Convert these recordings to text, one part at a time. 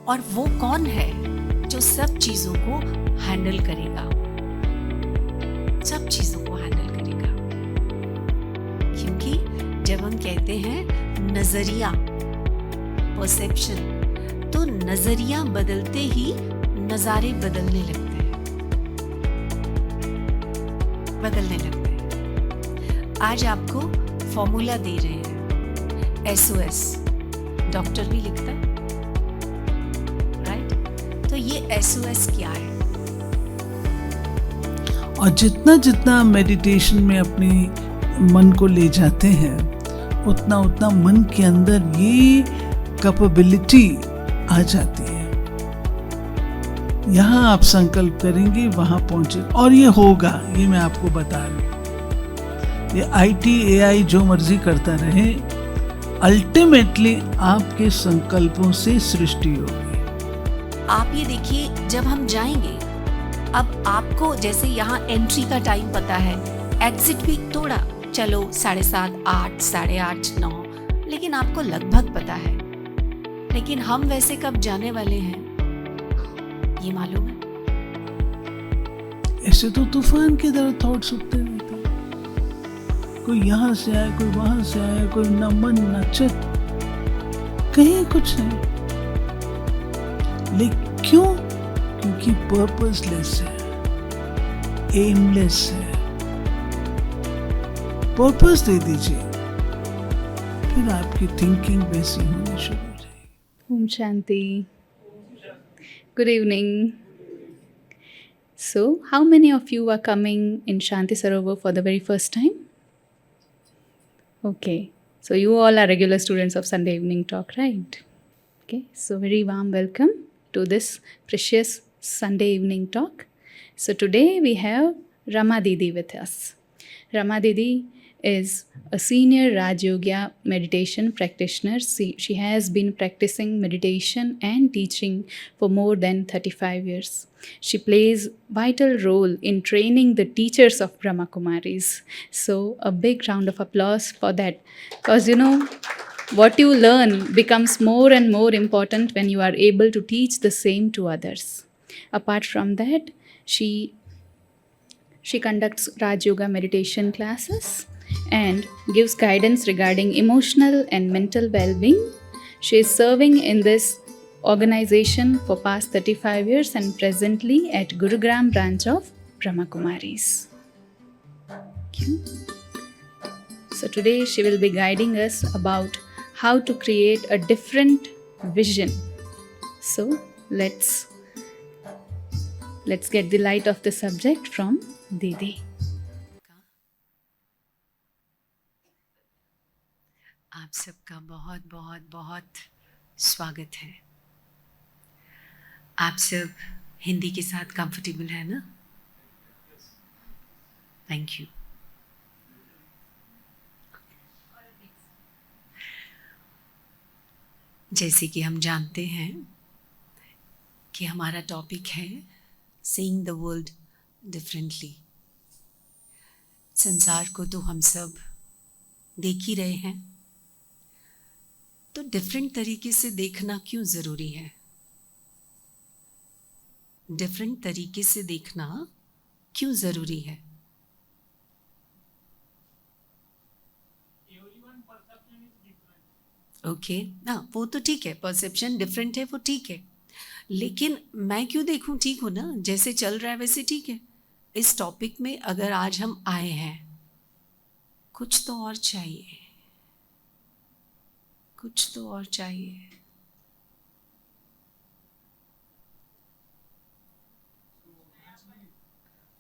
और वो कौन है जो सब चीजों को हैंडल करेगा, सब चीजों को हैंडल करेगा। क्योंकि जब हम कहते हैं नजरिया, परसेप्शन, तो नजरिया बदलते ही नजारे बदलने लगते हैं, आज आपको फॉर्मूला दे रहे हैं, SOS डॉक्टर भी लिखता है, राइट? तो ये SOS क्या है? और जितना जितना मेडिटेशन में अपने मन को ले जाते हैं, उतना उतना मन के अंदर ये कैपेबिलिटी आ जाती है। यहाँ आप संकल्प करेंगे, वहाँ पहुँचे, और ये होगा, ये मैं आपको बता रहा हूँ। ये IT AI जो मर्जी करता रहे, अल्टीमेटली आपके संकल्पों से सृष्टि होगी। आप ये देखिए, जब हम जाएंगे, अब आपको जैसे यहाँ एंट्री का टाइम पता है, एग्जिट भी थोड़ा चलो 7:30, 8, 8:30, 9, लेकिन आपको लगभग पता है। लेकिन हम वैसे कब जाने वाले हैं ये मालूम है? ऐसे तो तूफान की तरह थॉट्स उठते रहते हैं, कोई यहाँ से आए, कोई वहां से आए, कोई न मन न चित, कहीं कुछ नहीं। लेकिन क्यों? क्योंकि पर्पसलेस है, एमलेस है। पर्पस दे दीजिए, फिर आपकी थिंकिंग वैसी होनी शुरू हो जाएगी। Om Shanti. Good evening. So, how many of you are coming in Shanti Sarovar for the very first time? Okay. So, you all are regular students of Sunday evening talk, right? Okay. So, very warm welcome to this precious Sunday evening talk. So, today we have Rama Didi with us. Rama Didi is a senior Raj Yoga meditation practitioner. She has been practicing meditation and teaching for more than 35 years. She plays vital role in training the teachers of Brahma Kumaris. So a big round of applause for that, because what you learn becomes more and more important when you are able to teach the same to others. Apart from that, she conducts Raj Yoga meditation classes and gives guidance regarding emotional and mental well-being. She is serving in this organization for past 35 years and presently at Gurugram branch of Brahma Kumaris. So today she will be guiding us about how to create a different vision. So let's get the light of the subject from Didi. आप सबका बहुत बहुत बहुत स्वागत है। आप सब हिंदी के साथ कंफर्टेबल है ना? Thank you. जैसे कि हम जानते हैं कि हमारा टॉपिक है सीइंग द वर्ल्ड डिफरेंटली। संसार को तो हम सब देख ही रहे हैं, तो डिफरेंट तरीके से देखना क्यों ज़रूरी है? डिफरेंट तरीके से देखना क्यों ज़रूरी है? ओके, हाँ वो तो ठीक है, परसेप्शन डिफरेंट है, वो ठीक है, लेकिन मैं क्यों देखूं? ठीक हो ना, जैसे चल रहा है वैसे ठीक है। इस टॉपिक में अगर आज हम आए हैं, कुछ तो और चाहिए, कुछ तो और चाहिए।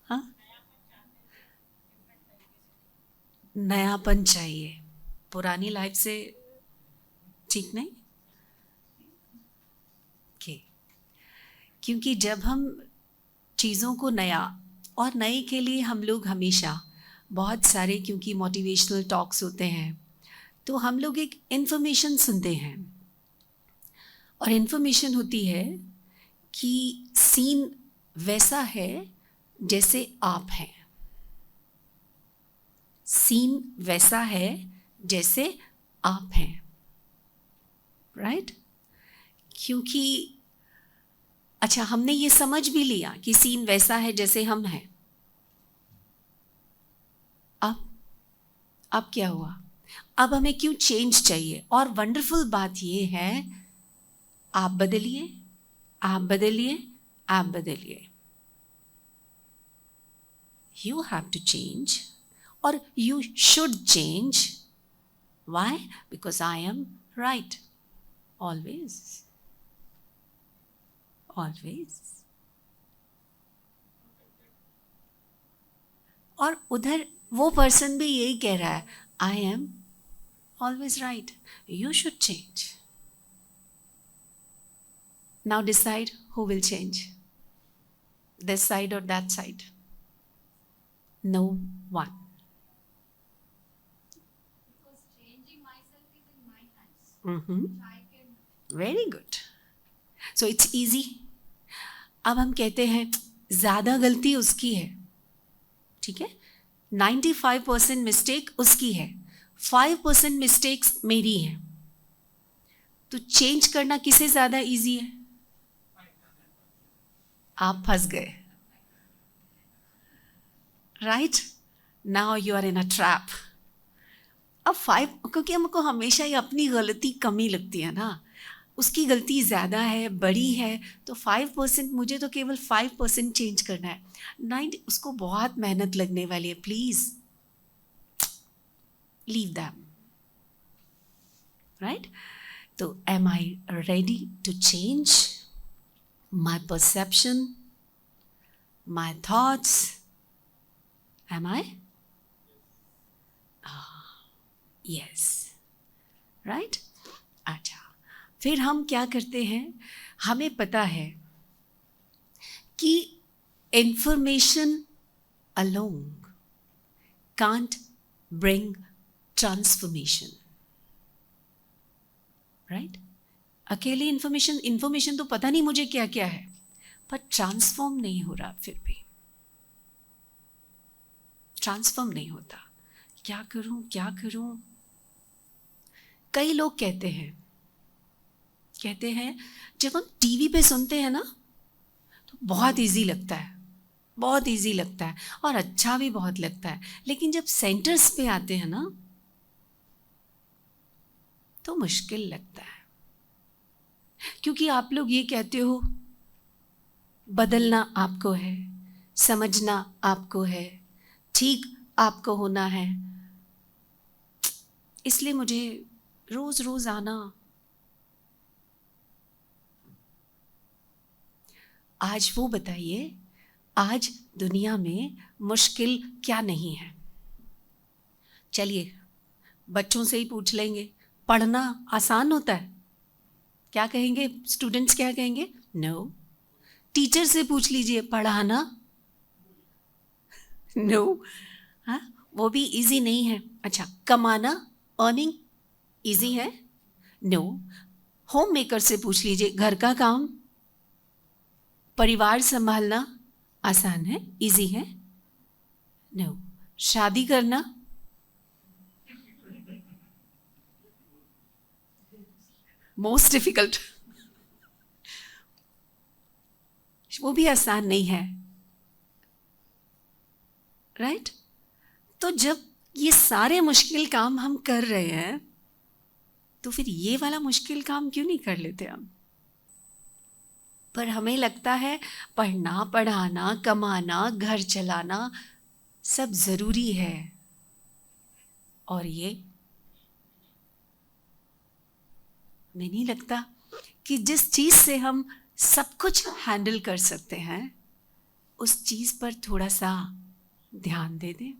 हाँ, नयापन चाहिए, पुरानी लाइफ से ठीक नहीं। ओके, क्योंकि जब हम चीज़ों को नया, और नए के लिए हम लोग हमेशा बहुत सारे, क्योंकि मोटिवेशनल टॉक्स होते हैं, तो हम लोग एक इन्फॉर्मेशन सुनते हैं, और इन्फॉर्मेशन होती है कि सीन वैसा है जैसे आप हैं, सीन वैसा है जैसे आप हैं, राइट? क्योंकि अच्छा, हमने ये समझ भी लिया कि सीन वैसा है जैसे हम हैं। अब क्या हुआ? अब हमें क्यों चेंज चाहिए? और वंडरफुल बात ये है, आप बदलिए, आप बदलिए, आप बदलिए। You have to change, or you should change. Why? Because I am right. Always. Always. और उधर वो पर्सन भी यही कह रहा है, I am always right. You should change. Now decide who will change. This side or that side. No one. Because changing myself is in my hands. I can. Very good. So it's easy. अब हम कहते हैं ज़्यादा गलती उसकी है, ठीक है? 95% मिस्टेक उसकी है, 5% मिस्टेक्स मेरी हैं। तो चेंज करना किसे ज़्यादा इजी है? आप फंस गए। Right? Now you are in a trap. अब 5, क्योंकि हमको हमेशा ही अपनी गलती कमी लगती है ना, उसकी गलती ज़्यादा है, बड़ी है, तो 5%, मुझे तो केवल 5% चेंज करना है। 9 उसको बहुत मेहनत लगने वाली है। Please leave them. राइट? तो am I ready to change my perception, my thoughts? Am I? Yes. Right? अच्छा, फिर हम क्या करते हैं? हमें पता है कि information alone can't bring transformation. Right? अकेली इंफॉर्मेशन तो पता नहीं मुझे क्या क्या है, पर ट्रांसफॉर्म नहीं हो रहा। फिर भी ट्रांसफॉर्म नहीं होता। क्या करूं, क्या करूं? कई लोग कहते हैं जब हम टीवी पे सुनते हैं ना, तो बहुत इजी लगता है, बहुत इजी लगता है और अच्छा भी बहुत लगता है। लेकिन जब सेंटर्स पे आते हैं ना, तो मुश्किल लगता है। क्योंकि आप लोग ये कहते हो बदलना आपको है, समझना आपको है, ठीक आपको होना है। इसलिए मुझे रोज रोज आना। आज वो बताइए, आज दुनिया में मुश्किल क्या नहीं है? चलिए बच्चों से ही पूछ लेंगे, पढ़ना आसान होता है? क्या कहेंगे स्टूडेंट्स, क्या कहेंगे? नो। टीचर से पूछ लीजिए, पढ़ाना? नो। हाँ, वो भी इजी नहीं है। अच्छा, कमाना, अर्निंग इजी है? नो। होम मेकर से पूछ लीजिए, घर का काम, परिवार संभालना आसान है, इजी है? नो। शादी करना? Most difficult. वो भी आसान नहीं है। राइट? तो जब ये सारे मुश्किल काम हम कर रहे हैं, तो फिर ये वाला मुश्किल काम क्यों नहीं कर लेते हम? पर हमें लगता है पढ़ना, पढ़ाना, कमाना, घर चलाना सब ज़रूरी है। और ये हमें नहीं लगता कि जिस चीज़ से हम सब कुछ हैंडल कर सकते हैं, उस चीज़ पर थोड़ा सा ध्यान दे दें।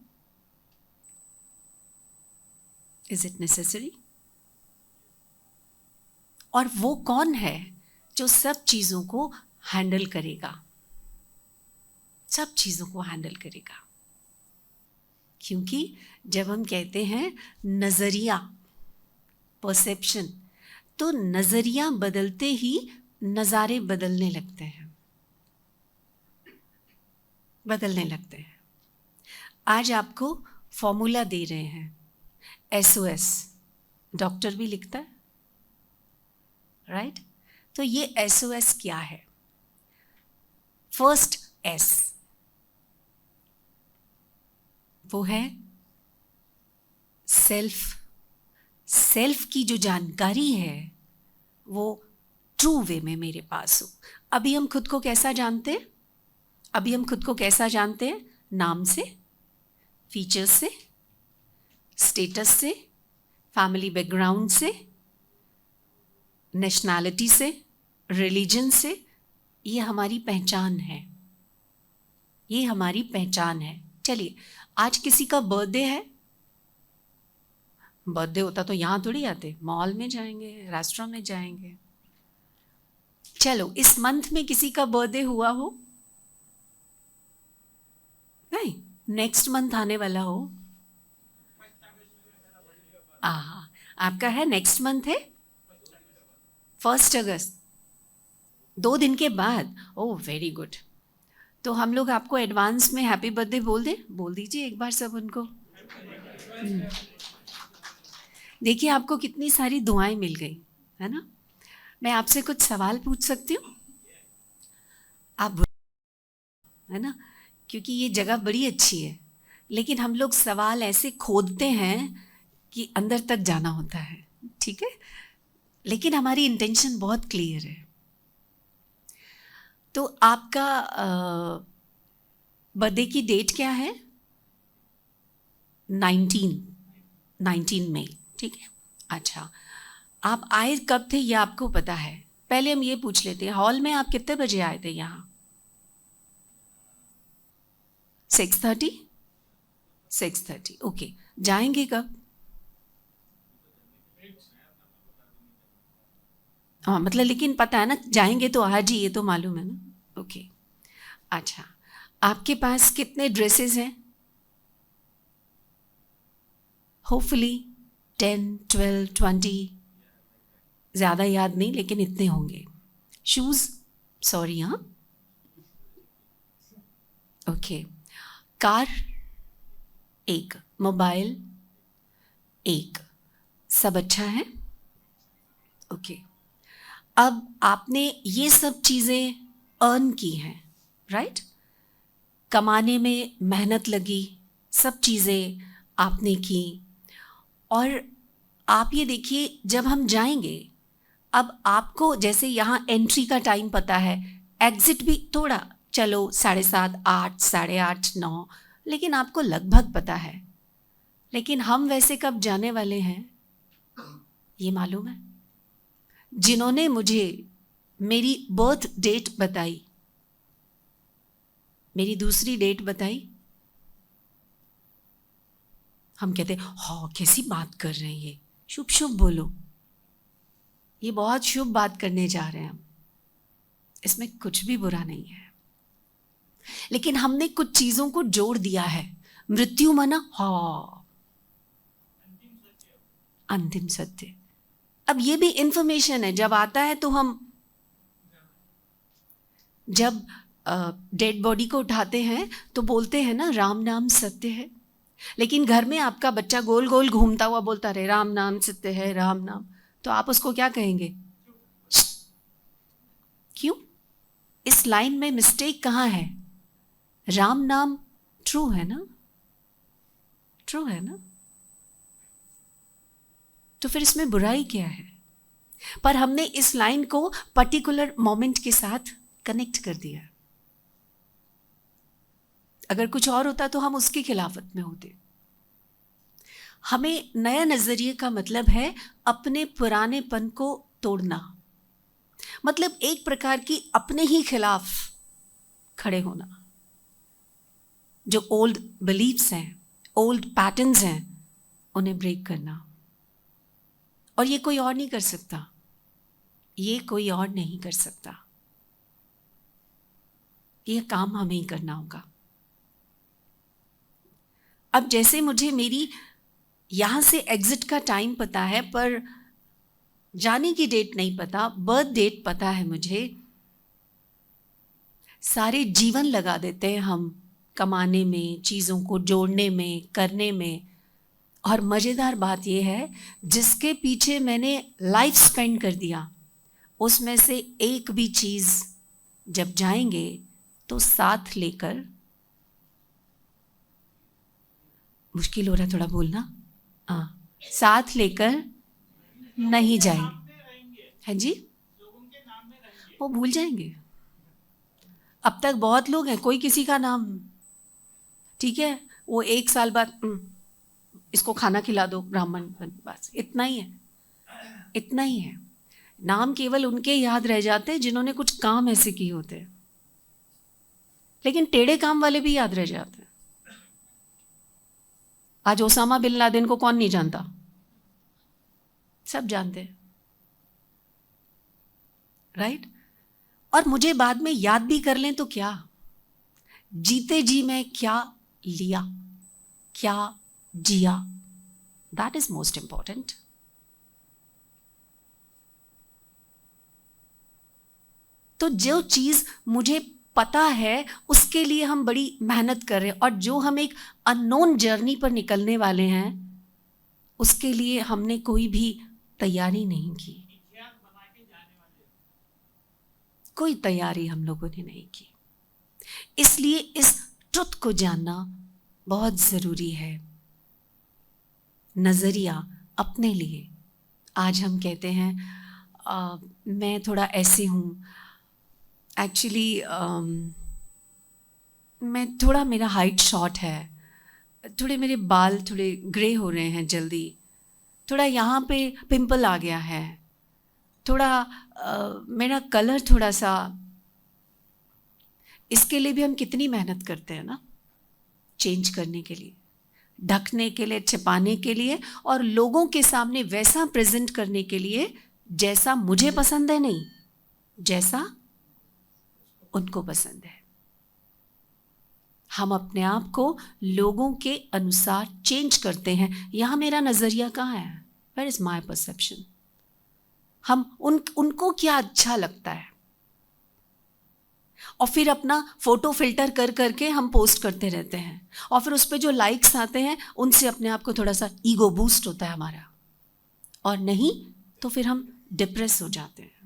Is it necessary? और वो कौन है जो सब चीज़ों को हैंडल करेगा? सब चीज़ों को हैंडल करेगा। क्योंकि जब हम कहते हैं नज़रिया, परसेप्शन, तो नज़रिया बदलते ही नज़ारे बदलने लगते हैं, बदलने लगते हैं। आज आपको फॉर्मूला दे रहे हैं, SOS, डॉक्टर भी लिखता है। राइट? तो ये SOS क्या है? फर्स्ट एस, वो है सेल्फ। सेल्फ की जो जानकारी है वो ट्रू वे में मेरे पास हो। अभी हम खुद को कैसा जानते हैं? अभी हम खुद को कैसा जानते हैं? नाम से, फीचर्स से, स्टेटस से, फैमिली बैकग्राउंड से, नेशनैलिटी से, रिलीजन से। ये हमारी पहचान है, ये हमारी पहचान है। चलिए, आज किसी का बर्थडे है। बर्थडे होता तो यहाँ थोड़ी आते, मॉल में जाएंगे, रेस्टोरेंट में जाएंगे। चलो, इस मंथ में किसी का बर्थडे हुआ हो? नहीं, नेक्स्ट मंथ आने वाला हो। आपका है, नेक्स्ट मंथ है 1 अगस्त, 2 दिन के बाद। Oh very good. तो हम लोग आपको एडवांस में हैप्पी बर्थडे बोल दीजिए एक बार सब उनको। देखिए आपको कितनी सारी दुआएं मिल गई, है ना। मैं आपसे कुछ सवाल पूछ सकती हूँ? आप, है ना, क्योंकि ये जगह बड़ी अच्छी है, लेकिन हम लोग सवाल ऐसे खोदते हैं कि अंदर तक जाना होता है, ठीक है। लेकिन हमारी इंटेंशन बहुत क्लियर है। तो आपका बर्थडे की डेट क्या है? 19 मई, ठीक है। अच्छा, आप आए कब थे ये आपको पता है? पहले हम ये पूछ लेते हैं, हॉल में आप कितने बजे आए थे यहाँ? 6:30, ओके। जाएंगे कब? हाँ, मतलब लेकिन पता है ना, जाएंगे तो आज ही, ये तो मालूम है ना। ओके, अच्छा, आपके पास कितने ड्रेसेस हैं? होपफुली 10, 12, 20, ज़्यादा याद नहीं लेकिन इतने होंगे। शूज़, सॉरी, हाँ, ओके। कार 1, मोबाइल 1, सब अच्छा है, ओके। अब आपने ये सब चीज़ें अर्न की हैं, राइट। कमाने में मेहनत लगी, सब चीज़ें आपने की। और आप ये देखिए, जब हम जाएंगे, अब आपको जैसे यहाँ एंट्री का टाइम पता है, एग्ज़िट भी थोड़ा, चलो 7:30, 8, 8:30, 9, लेकिन आपको लगभग पता है। लेकिन हम वैसे कब जाने वाले हैं ये मालूम है? जिन्होंने मुझे मेरी बर्थ डेट बताई, मेरी दूसरी डेट बताई, हम कहते हैं हाँ कैसी बात कर रहे हैं ये, शुभ शुभ बोलो। ये बहुत शुभ बात करने जा रहे हैं हम, इसमें कुछ भी बुरा नहीं है। लेकिन हमने कुछ चीज़ों को जोड़ दिया है। मृत्यु माना हाँ अंतिम सत्य। अब ये भी इंफॉर्मेशन है, जब आता है तो हम, जब डेड बॉडी को उठाते हैं तो बोलते हैं ना राम नाम सत्य है। लेकिन घर में आपका बच्चा गोल गोल घूमता हुआ बोलता रहे राम नाम सत्य है, राम नाम, तो आप उसको क्या कहेंगे? क्यों? इस लाइन में मिस्टेक कहाँ है? राम नाम ट्रू है ना, ट्रू है ना, तो फिर इसमें बुराई क्या है? पर हमने इस लाइन को पर्टिकुलर मोमेंट के साथ कनेक्ट कर दिया। अगर कुछ और होता तो हम उसकी खिलाफत में होते। हमें नया नजरिए का मतलब है अपने पुरानेपन को तोड़ना, मतलब एक प्रकार की अपने ही खिलाफ खड़े होना। जो ओल्ड बिलीफ्स हैं, ओल्ड पैटर्न्स हैं, उन्हें ब्रेक करना। और ये कोई और नहीं कर सकता, ये कोई और नहीं कर सकता। ये काम हमें ही करना होगा। अब जैसे मुझे मेरी यहाँ से एग्जिट का टाइम पता है, पर जाने की डेट नहीं पता, बर्थ डेट पता है मुझे। सारे जीवन लगा देते हैं हम कमाने में, चीज़ों को जोड़ने में, करने में। और मज़ेदार बात यह है, जिसके पीछे मैंने लाइफ स्पेंड कर दिया, उसमें से एक भी चीज़ जब जाएंगे तो साथ लेकर, मुश्किल हो रहा है थोड़ा बोलना, हाँ, साथ लेकर नहीं जाएंगे। हैं जी, वो भूल जाएंगे। अब तक बहुत लोग हैं, कोई किसी का नाम, ठीक है, वो 1 साल बाद इसको खाना खिला दो ब्राह्मण, बस इतना ही है, इतना ही है। नाम केवल उनके याद रह जाते हैं जिन्होंने कुछ काम ऐसे किए होते हैं, लेकिन टेढ़े काम वाले भी याद रह जाते हैं। आज ओसामा बिन लादेन को कौन नहीं जानता? सब जानते हैं, राइट? और मुझे बाद में याद भी कर लें तो क्या, जीते जी मैं क्या लिया, क्या जिया, दैट इज मोस्ट इंपॉर्टेंट। तो जो चीज मुझे पता है उसके लिए हम बड़ी मेहनत कर रहे हैं, और जो हम एक अननोन जर्नी पर निकलने वाले हैं उसके लिए हमने कोई भी तैयारी नहीं की, कोई तैयारी हम लोगों ने नहीं की। इसलिए इस ट्रुथ को जानना बहुत ज़रूरी है। नज़रिया अपने लिए, आज हम कहते हैं मैं थोड़ा ऐसे हूँ, एक्चुअली मैं थोड़ा, मेरा हाइट शॉर्ट है, थोड़े मेरे बाल थोड़े ग्रे हो रहे हैं जल्दी, थोड़ा यहाँ पे पिंपल आ गया है, थोड़ा मेरा कलर थोड़ा सा, इसके लिए भी हम कितनी मेहनत करते हैं ना, चेंज करने के लिए, ढकने के लिए, छिपाने के लिए, और लोगों के सामने वैसा प्रेजेंट करने के लिए जैसा मुझे पसंद है, नहीं जैसा उनको पसंद है। हम अपने आप को लोगों के अनुसार चेंज करते हैं। यहाँ मेरा नज़रिया कहाँ है? Where is my perception? हम उनको क्या अच्छा लगता है, और फिर अपना फोटो फिल्टर कर करके हम पोस्ट करते रहते हैं, और फिर उस पर जो लाइक्स आते हैं उनसे अपने आप को थोड़ा सा ईगो बूस्ट होता है हमारा, और नहीं तो फिर हम डिप्रेस हो जाते हैं।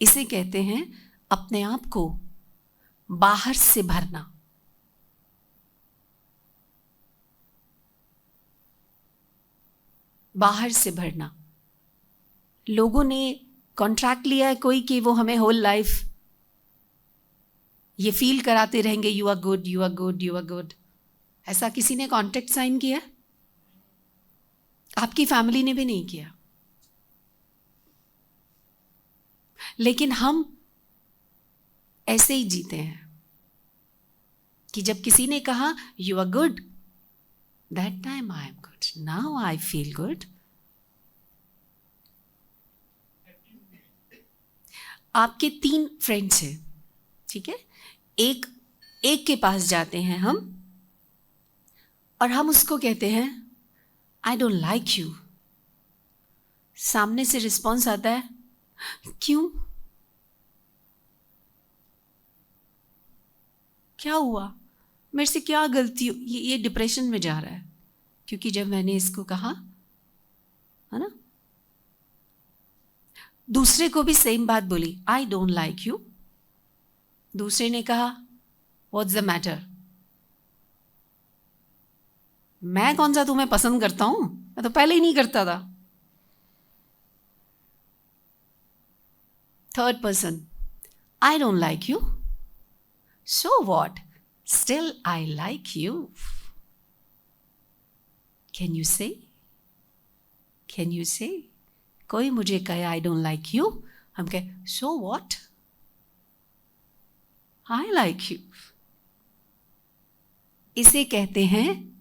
इसे कहते हैं अपने आप को बाहर से भरना। बाहर से भरना। लोगों ने कॉन्ट्रैक्ट लिया है कोई कि वो हमें होल लाइफ ये फील कराते रहेंगे, you are good, you are good, you are good. ऐसा किसी ने कॉन्ट्रैक्ट साइन किया? आपकी फैमिली ने भी नहीं किया। लेकिन हम ऐसे ही जीते हैं कि जब किसी ने कहा you are good, that time I am good, now I feel good. आपके 3 फ्रेंड्स हैं, ठीक है, एक के पास जाते हैं हम, और हम उसको कहते हैं आई डोंट लाइक यू। सामने से रिस्पॉन्स आता है क्यों, क्या हुआ, मेरे से क्या गलती, ये डिप्रेशन में जा रहा है क्योंकि जब मैंने इसको कहा, है ना। दूसरे को भी सेम बात बोली, आई डोंट लाइक यू। दूसरे ने कहा व्हाट्स द मैटर, मैं कौन सा तुम्हें पसंद करता हूं, मैं तो पहले ही नहीं करता था। Third person, I don't like you, so what, still I like you. Can you से, कैन यू से? कोई मुझे कहे आई डोंट लाइक यू, हम कहे so what, I like you. इसे कहते हैं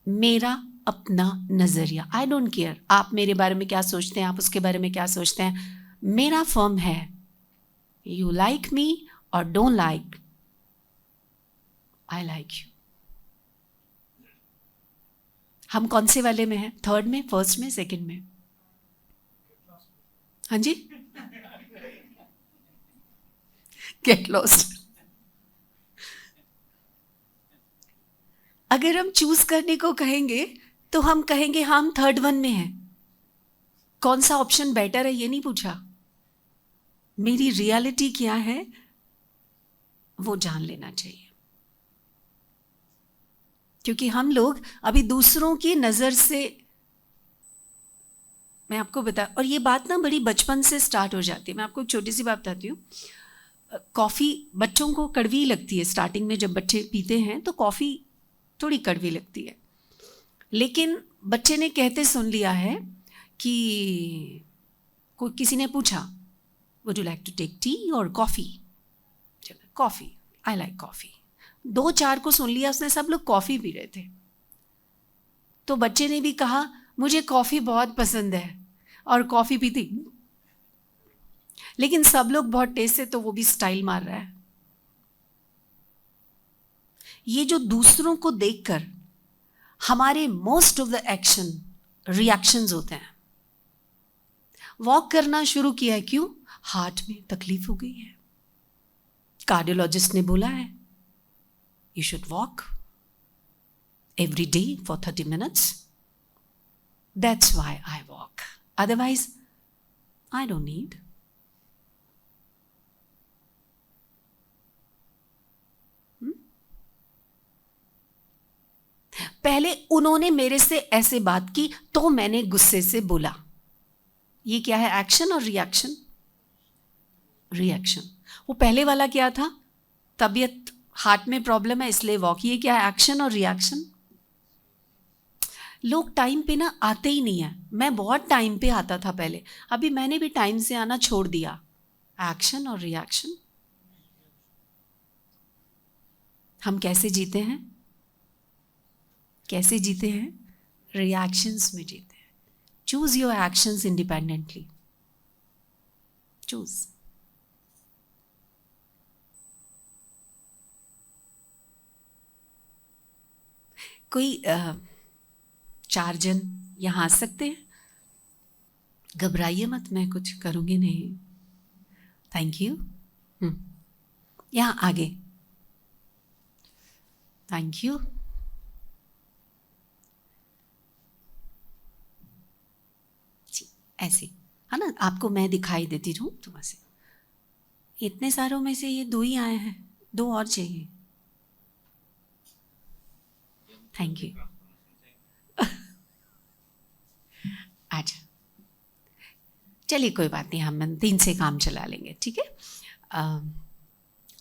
मेरा अपना नजरिया। आई डोंट केयर आप मेरे बारे में क्या सोचते हैं, आप उसके बारे में क्या सोचते हैं। मेरा फर्म है यू लाइक मी और don't like, I like you. हम कौन से वाले में हैं? थर्ड में, फर्स्ट में, सेकंड में? हाँ जी, गेट लॉस्ट। अगर हम चूज करने को कहेंगे तो हम कहेंगे हम थर्ड वन में हैं। कौन सा ऑप्शन बेटर है ये नहीं पूछा, मेरी रियलिटी क्या है वो जान लेना चाहिए, क्योंकि हम लोग अभी दूसरों की नज़र से, मैं आपको बता, और ये बात ना बड़ी बचपन से स्टार्ट हो जाती है। मैं आपको एक छोटी सी बात बताती हूँ। कॉफ़ी बच्चों को कड़वी लगती है स्टार्टिंग में, जब बच्चे पीते हैं तो कॉफ़ी थोड़ी कड़वी लगती है, लेकिन बच्चे ने कहते सुन लिया है कि कोई किसी ने पूछा would you like to take tea और कॉफ़ी, चलो कॉफ़ी, आई लाइक कॉफ़ी। 2-4 को सुन लिया उसने, सब लोग कॉफ़ी पी रहे थे, तो बच्चे ने भी कहा मुझे कॉफ़ी बहुत पसंद है और कॉफ़ी पीती, लेकिन सब लोग बहुत टेस्ट से, तो वो भी स्टाइल मार रहा है। ये जो दूसरों को देखकर हमारे मोस्ट ऑफ द रिएक्शंस होते हैं। वॉक करना शुरू किया है, क्यों? हार्ट में तकलीफ हो गई है, कार्डियोलॉजिस्ट ने बोला है you should walk every day for 30 minutes. That's why I walk. Otherwise, I don't need. पहले उन्होंने मेरे से ऐसे बात की तो मैंने गुस्से से बोला। ये क्या है? एक्शन और रिएक्शन। रिएक्शन। वो पहले वाला क्या था? तबीयत, हार्ट में प्रॉब्लम है इसलिए वॉक। ये क्या है? एक्शन और रिएक्शन। लोग टाइम पे ना आते ही नहीं है। मैं बहुत टाइम पे आता था पहले, अभी मैंने भी टाइम से आना छोड़ दिया। एक्शन और रिएक्शन। हम कैसे जीते हैं? कैसे जीते हैं? रिएक्शंस में जीते हैं। Choose your actions independently. Choose. कोई 4 जन यहाँ आ सकते हैं? घबराइए मत, मैं कुछ करूँगी नहीं। Thank you. यहाँ आगे। Thank you. जी ऐसे, है ना? आपको मैं दिखाई देती हूँ तुम से। इतने सारों में से ये 2 ही आए हैं, 2 और चाहिए। Thank you. अच्छा चलिए कोई बात नहीं, हम 3 से काम चला लेंगे, ठीक है?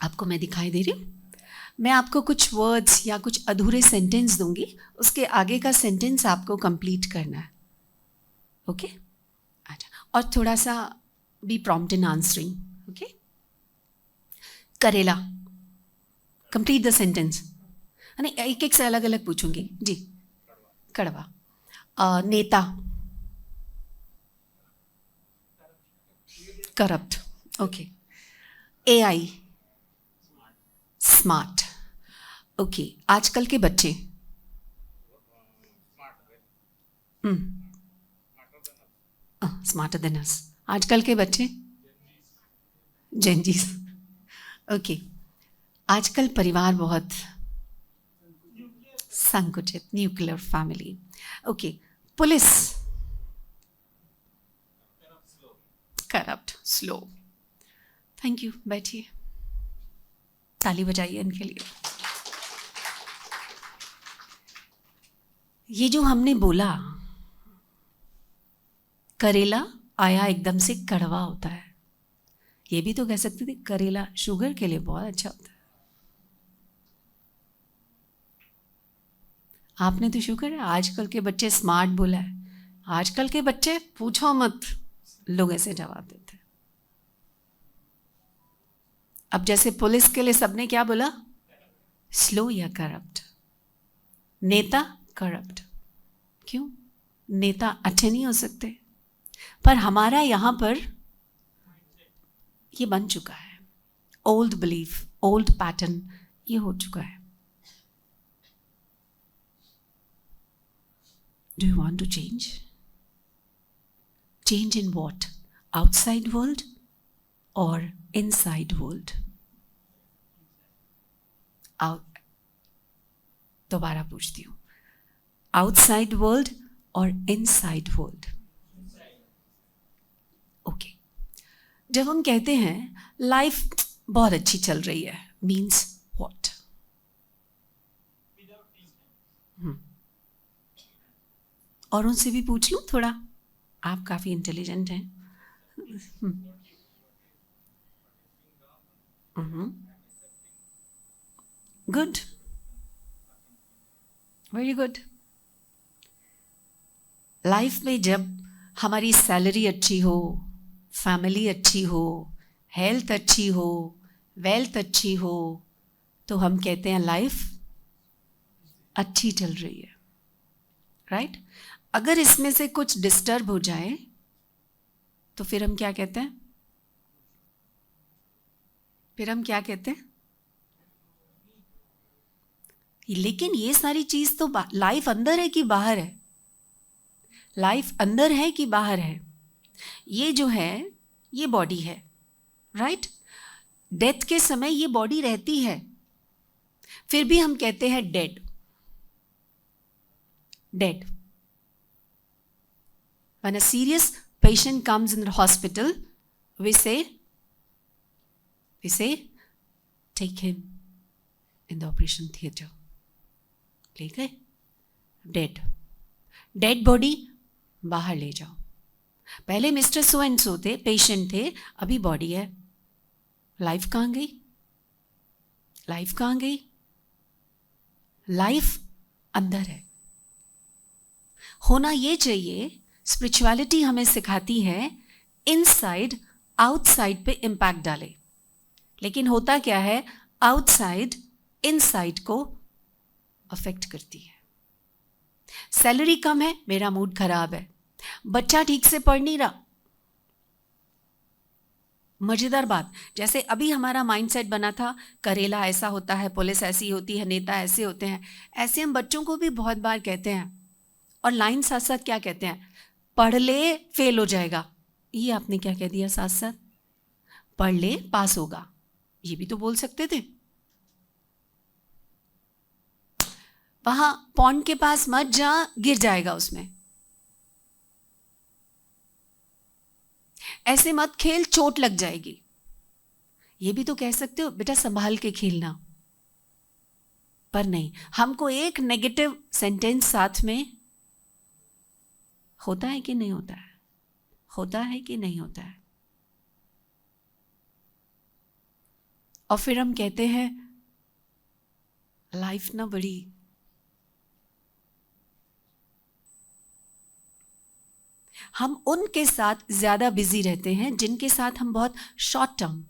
आपको मैं दिखाई दे रही हूँ। मैं आपको कुछ वर्ड्स या कुछ अधूरे सेंटेंस दूंगी, उसके आगे का सेंटेंस आपको कंप्लीट करना है। ओके? अच्छा, और थोड़ा सा be prompt in answering. Okay? करेला, कंप्लीट द सेंटेंस। नहीं, एक एक से अलग अलग पूछूंगी जी। कड़वा। नेता, corrupt. Okay. AI, smart. Okay. आजकल के बच्चे, स्मार्टर देन अस। आजकल के बच्चे, जेनजीस। ओके। आजकल परिवार बहुत संकुचित, nuclear family. Okay. Police, corrupt, slow. Thank you, बैठिए, ताली बजाइए इनके लिए। ये जो हमने बोला, करेला आया एकदम से कड़वा होता है। ये भी तो कह सकते थे करेला शुगर के लिए बहुत अच्छा होता है। आपने तो शुगर है, आजकल के बच्चे स्मार्ट बोला है। आजकल के बच्चे पूछो मत, लोग ऐसे जवाब देते हैं। अब जैसे पुलिस के लिए सबने क्या बोला? स्लो या करप्ट। नेता करप्ट। क्यों? नेता अच्छे नहीं हो सकते, पर हमारा यहां पर ये बन चुका है। ओल्ड बिलीफ, ओल्ड पैटर्न ये हो चुका है। Do you want to change? Change in what? Outside world or inside world? दोबारा पूछती हूँ, outside world or inside world? Okay. जब हम कहते हैं लाइफ बहुत अच्छी चल रही है, मीन्स व्हाट? और उनसे भी पूछ लूँ थोड़ा, आप काफ़ी इंटेलिजेंट हैं. Good, very good. लाइफ में जब हमारी सैलरी अच्छी हो, फैमिली अच्छी हो, हेल्थ अच्छी हो, वेल्थ अच्छी हो, तो हम कहते हैं लाइफ अच्छी चल रही है, राइट? अगर इसमें से कुछ डिस्टर्ब हो जाए तो फिर हम क्या कहते हैं? लेकिन ये सारी चीज तो लाइफ अंदर है कि बाहर है? लाइफ अंदर है कि बाहर है? ये जो है ये बॉडी है, राइट? डेथ के समय ये बॉडी रहती है, फिर भी हम कहते हैं dead. When a serious patient comes in the hospital, we say take him in the operation theater. ठीक है? डेड बॉडी बाहर ले जाओ. पहले मिस्टर सो एंड सो थे, पेशेंट थे, अभी बॉडी है. लाइफ कहाँ गई? लाइफ अंदर है. होना ये चाहिए. स्पिरिचुअलिटी हमें सिखाती है इनसाइड आउटसाइड पे इम्पैक्ट डाले, लेकिन होता क्या है, आउटसाइड इनसाइड को अफेक्ट करती है. सैलरी कम है, मेरा मूड खराब है. बच्चा ठीक से पढ़ नहीं रहा. मजेदार बात, जैसे अभी हमारा माइंडसेट बना था करेला ऐसा होता है, पुलिस ऐसी होती है, नेता ऐसे होते हैं, ऐसे हम बच्चों को भी बहुत बार कहते हैं. और लाइन साथ साथ क्या कहते हैं? पढ़ ले फेल हो जाएगा. ये आपने क्या कह दिया साथ साथ? पढ़ ले पास होगा. ये भी तो बोल सकते थे. वहां पॉन्ड के पास मत जा, गिर जाएगा उसमें. ऐसे मत खेल, चोट लग जाएगी. ये भी तो कह सकते हो बेटा संभाल के खेलना. पर नहीं, हमको एक नेगेटिव सेंटेंस साथ में होता है कि नहीं होता है? और फिर हम कहते हैं लाइफ ना बड़ी हम उनके साथ ज्यादा बिजी रहते हैं जिनके साथ हम बहुत शॉर्ट टर्म.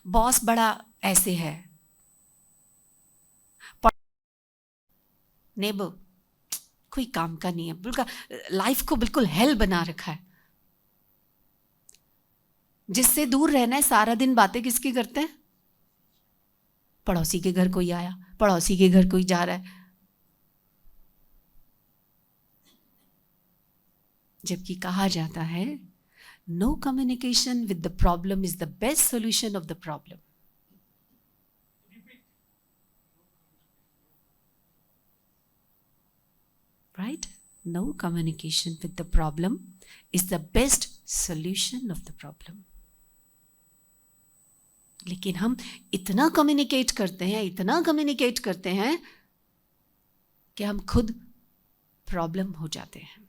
बॉस बड़ा ऐसे है, नेबर कोई काम का नहीं है, बिल्कुल लाइफ को बिल्कुल हेल बना रखा है. जिससे दूर रहना है, सारा दिन बातें किसकी करते हैं? पड़ोसी के घर कोई आया, पड़ोसी के घर कोई जा रहा है. जबकि कहा जाता है no communication with the problem is the best solution of the problem. Right? No communication with the problem is the best solution of the problem. लेकिन हम इतना कम्युनिकेट करते हैं कि हम खुद प्रॉब्लम हो जाते हैं.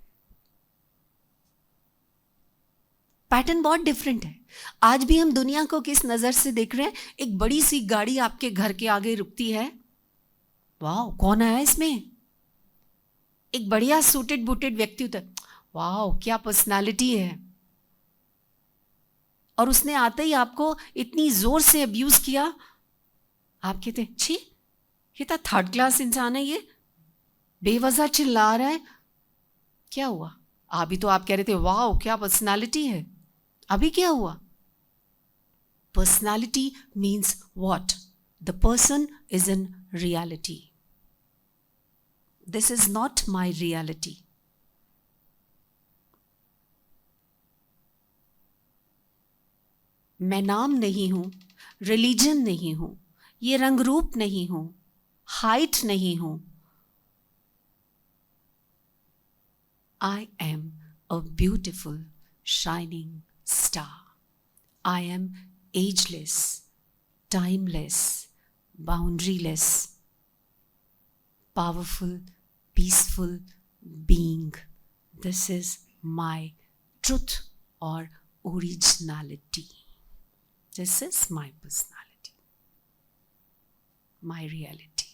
पैटर्न बहुत डिफरेंट है. आज भी हम दुनिया को किस नजर से देख रहे हैं? एक बड़ी सी गाड़ी आपके घर के आगे रुकती है, वाह कौन आया इसमें? एक बढ़िया सूटेड बूटेड व्यक्ति होता है, वाह क्या पर्सनालिटी है. और उसने आते ही आपको इतनी जोर से अब्यूज किया, आप कहते छी ये तो थर्ड क्लास इंसान है, ये बेवजह चिल्ला रहा है. क्या हुआ? अभी तो आप कह रहे थे वाह क्या पर्सनालिटी है. अभी क्या हुआ? Personality means what? The person is in reality. This is not my reality. मैं नाम नहीं हूं, रिलीजन नहीं हूं, ये रंग रूप नहीं हूं, हाइट नहीं हूं. I am a beautiful shining star. I am ageless, timeless, boundaryless, powerful, peaceful being. This is my truth or originality. This is my personality, my reality.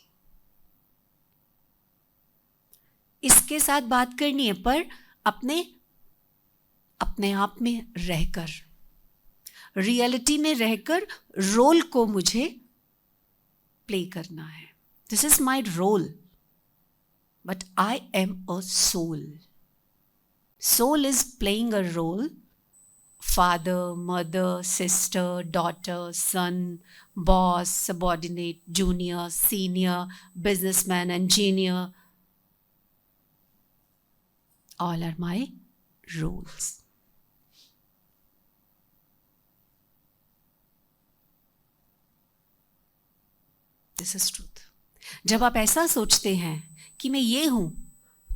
इसके साथ बात करनी है, पर अपने आप में रहकर, रियलिटी में रहकर रोल को मुझे प्ले करना है. This is my role, but I am a soul. Soul is playing a role. Father, mother, sister, daughter, son, boss, subordinate, junior, senior, businessman, engineer. All are my roles. This is truth. जब आप ऐसा सोचते हैं कि मैं ये हूं,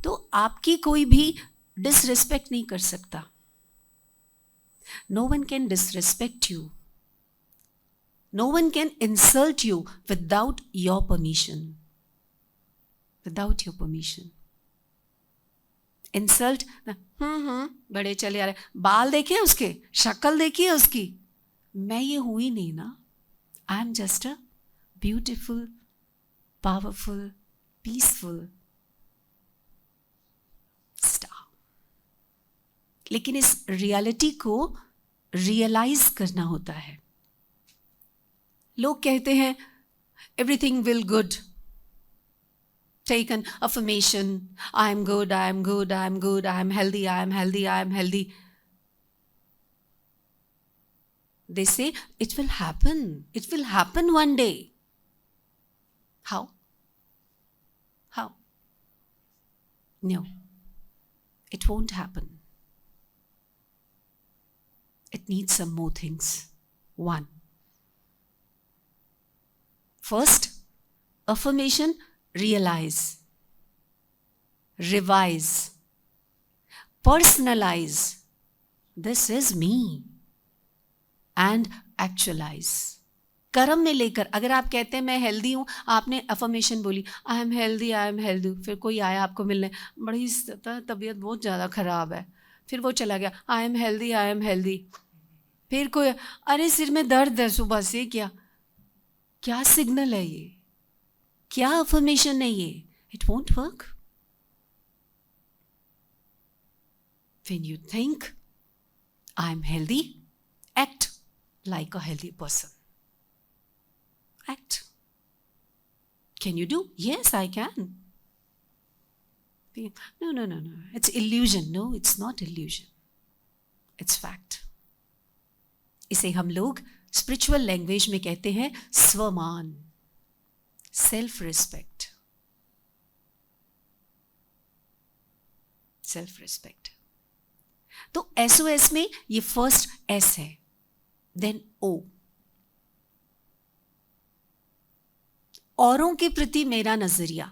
तो आपकी कोई भी डिसरिस्पेक्ट नहीं कर सकता. No one can disrespect you. No one can insult you without your permission. Without your permission. Insult, बड़े चले आ रहे, बाल देखिए उसके, शक्ल देखिए उसकी. मैं ये हूं ही नहीं ना. I am just a beautiful, powerful, peaceful star. लेकिन इस रियलिटी को रियलाइज करना होता है. लोग कहते हैं everything will good. Take an affirmation, I am good, I am good, I am good, I am healthy, I am healthy, I am healthy. They say it will happen one day. How? No, it won't happen. It needs some more things. 1. First, affirmation, realize, revise, personalize. This is me. And actualize. कर्म में लेकर, अगर आप कहते हैं मैं healthy हूँ, आपने अफर्मेशन बोली आई am healthy, I am healthy, फिर कोई आया आपको मिलने, बड़ी तबीयत बहुत ज़्यादा ख़राब है, फिर वो चला गया आई am healthy, I am healthy. फिर कोई अरे सिर में दर्द है सुबह से, क्या सिग्नल है ये, क्या अफर्मेशन है ये? It won't work. When you think I am healthy, act like a healthy person. Act. Can you do? Yes, I can. No. It's illusion. No, it's not illusion. It's fact. इसे हम लोग spiritual language में कहते हैं स्वमान, self respect. Self respect. तो SOS में ये first S है, देन O. औरों के प्रति मेरा नजरिया.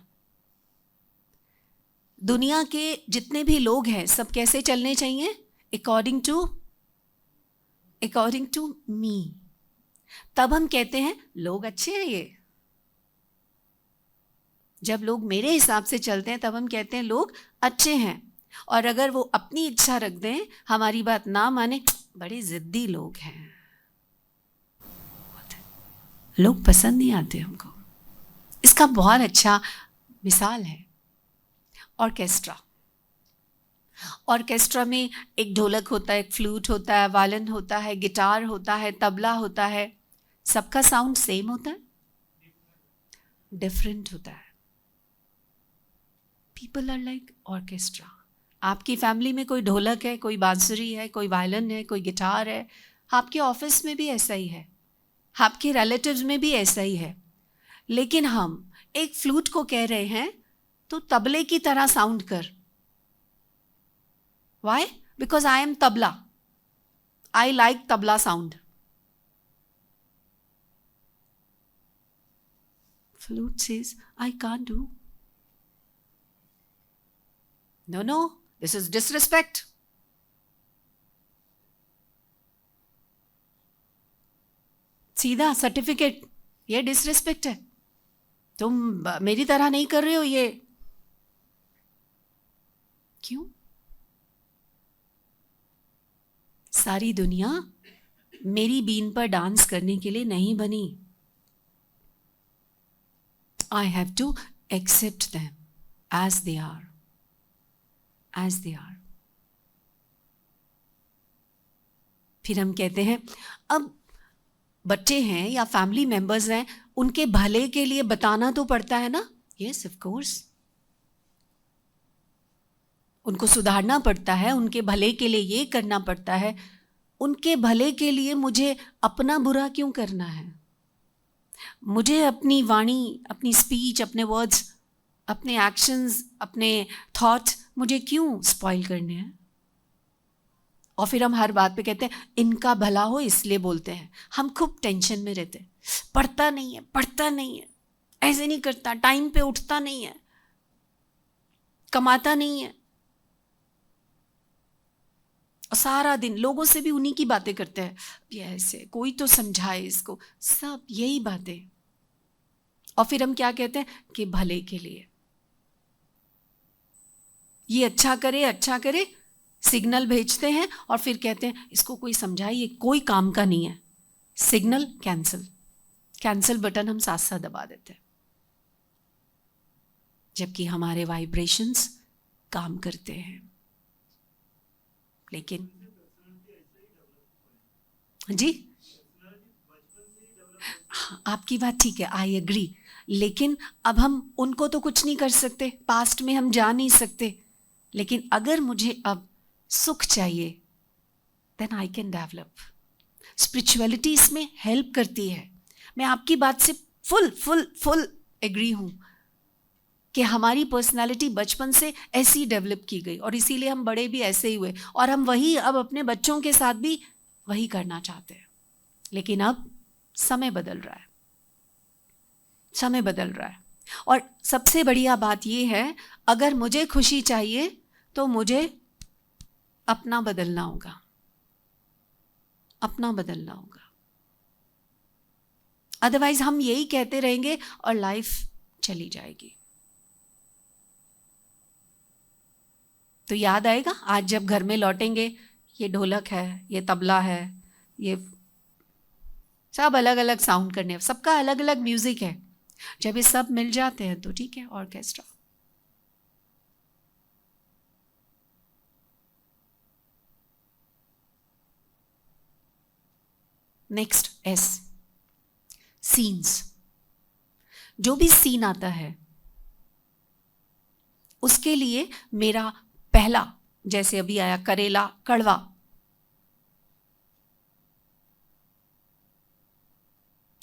दुनिया के जितने भी लोग हैं सब कैसे चलने चाहिए? According to me. तब हम कहते हैं लोग अच्छे हैं ये. जब लोग मेरे हिसाब से चलते हैं तब हम कहते हैं लोग अच्छे हैं. और अगर वो अपनी इच्छा रख दें, हमारी बात ना माने, बड़े जिद्दी लोग हैं, लोग पसंद नहीं आते हमको. इसका बहुत अच्छा मिसाल है ऑर्केस्ट्रा. ऑर्केस्ट्रा में एक ढोलक होता है, एक फ्लूट होता है, वायलिन होता है, गिटार होता है, तबला होता है. सबका साउंड सेम होता है? डिफरेंट होता है. People are like orchestra. आपकी फैमिली में कोई ढोलक है, कोई बांसुरी है, कोई वायलिन है, कोई गिटार है. आपके ऑफिस में भी ऐसा ही है, आपके रिलेटिव्स में भी ऐसा ही है. लेकिन हम एक फ्लूट को कह रहे हैं तो तबले की तरह साउंड कर. Why? Because I am tabla. I like tabla sound. Flute says, I can't do. No, this is disrespect. सीधा सर्टिफिकेट, ये डिसरिस्पेक्ट है, तुम मेरी तरह नहीं कर रहे हो ये। क्यों? सारी दुनिया मेरी बीन पर डांस करने के लिए नहीं बनी। I have to accept them as they are, as they are. फिर हम कहते हैं अब बच्चे हैं या फैमिली मेंबर्स हैं, उनके भले के लिए बताना तो पड़ता है ना। यस ऑफ कोर्स, उनको सुधारना पड़ता है, उनके भले के लिए ये करना पड़ता है। उनके भले के लिए मुझे अपना बुरा क्यों करना है? मुझे अपनी वाणी, अपनी स्पीच, अपने वर्ड्स, अपने एक्शंस, अपने थॉट्स मुझे क्यों स्पॉइल करने हैं? और फिर हम हर बात पे कहते हैं इनका भला हो इसलिए बोलते हैं। हम खूब टेंशन में रहते हैं, पढ़ता नहीं है, पढ़ता नहीं है, ऐसे नहीं करता, टाइम पे उठता नहीं है, कमाता नहीं है, और सारा दिन लोगों से भी उन्हीं की बातें करते हैं, ये ऐसे, कोई तो समझाए इसको, सब यही बातें। और फिर हम क्या कहते हैं कि भले के लिए, ये अच्छा करे, अच्छा करे, सिग्नल भेजते हैं और फिर कहते हैं इसको कोई समझाए, ये कोई काम का नहीं है। सिग्नल कैंसिल, कैंसिल बटन हम साथ साथ दबा देते हैं, जबकि हमारे वाइब्रेशंस काम करते हैं। लेकिन जी हाँ, आपकी बात ठीक है, आई एग्री। लेकिन अब हम उनको तो कुछ नहीं कर सकते, पास्ट में हम जा नहीं सकते। लेकिन अगर मुझे अब सुख चाहिए, then I can develop. Spirituality इसमें हेल्प करती है। मैं आपकी बात से फुल एग्री हूं कि हमारी पर्सनालिटी बचपन से ऐसी डेवलप की गई और इसीलिए हम बड़े भी ऐसे ही हुए, और हम वही अब अपने बच्चों के साथ भी वही करना चाहते हैं। लेकिन अब समय बदल रहा है, समय बदल रहा है। और सबसे बढ़िया बात यह है, अगर मुझे खुशी चाहिए तो मुझे अपना बदलना होगा, अपना बदलना होगा। अदरवाइज हम यही कहते रहेंगे और लाइफ चली जाएगी। तो याद आएगा आज जब घर में लौटेंगे, ये ढोलक है, ये तबला है, ये सब अलग अलग साउंड करने, सबका अलग अलग म्यूजिक है। जब ये सब मिल जाते हैं तो ठीक है, ऑर्केस्ट्रा। Next S, scenes. जो भी सीन आता है उसके लिए मेरा पहला, जैसे अभी आया करेला कड़वा,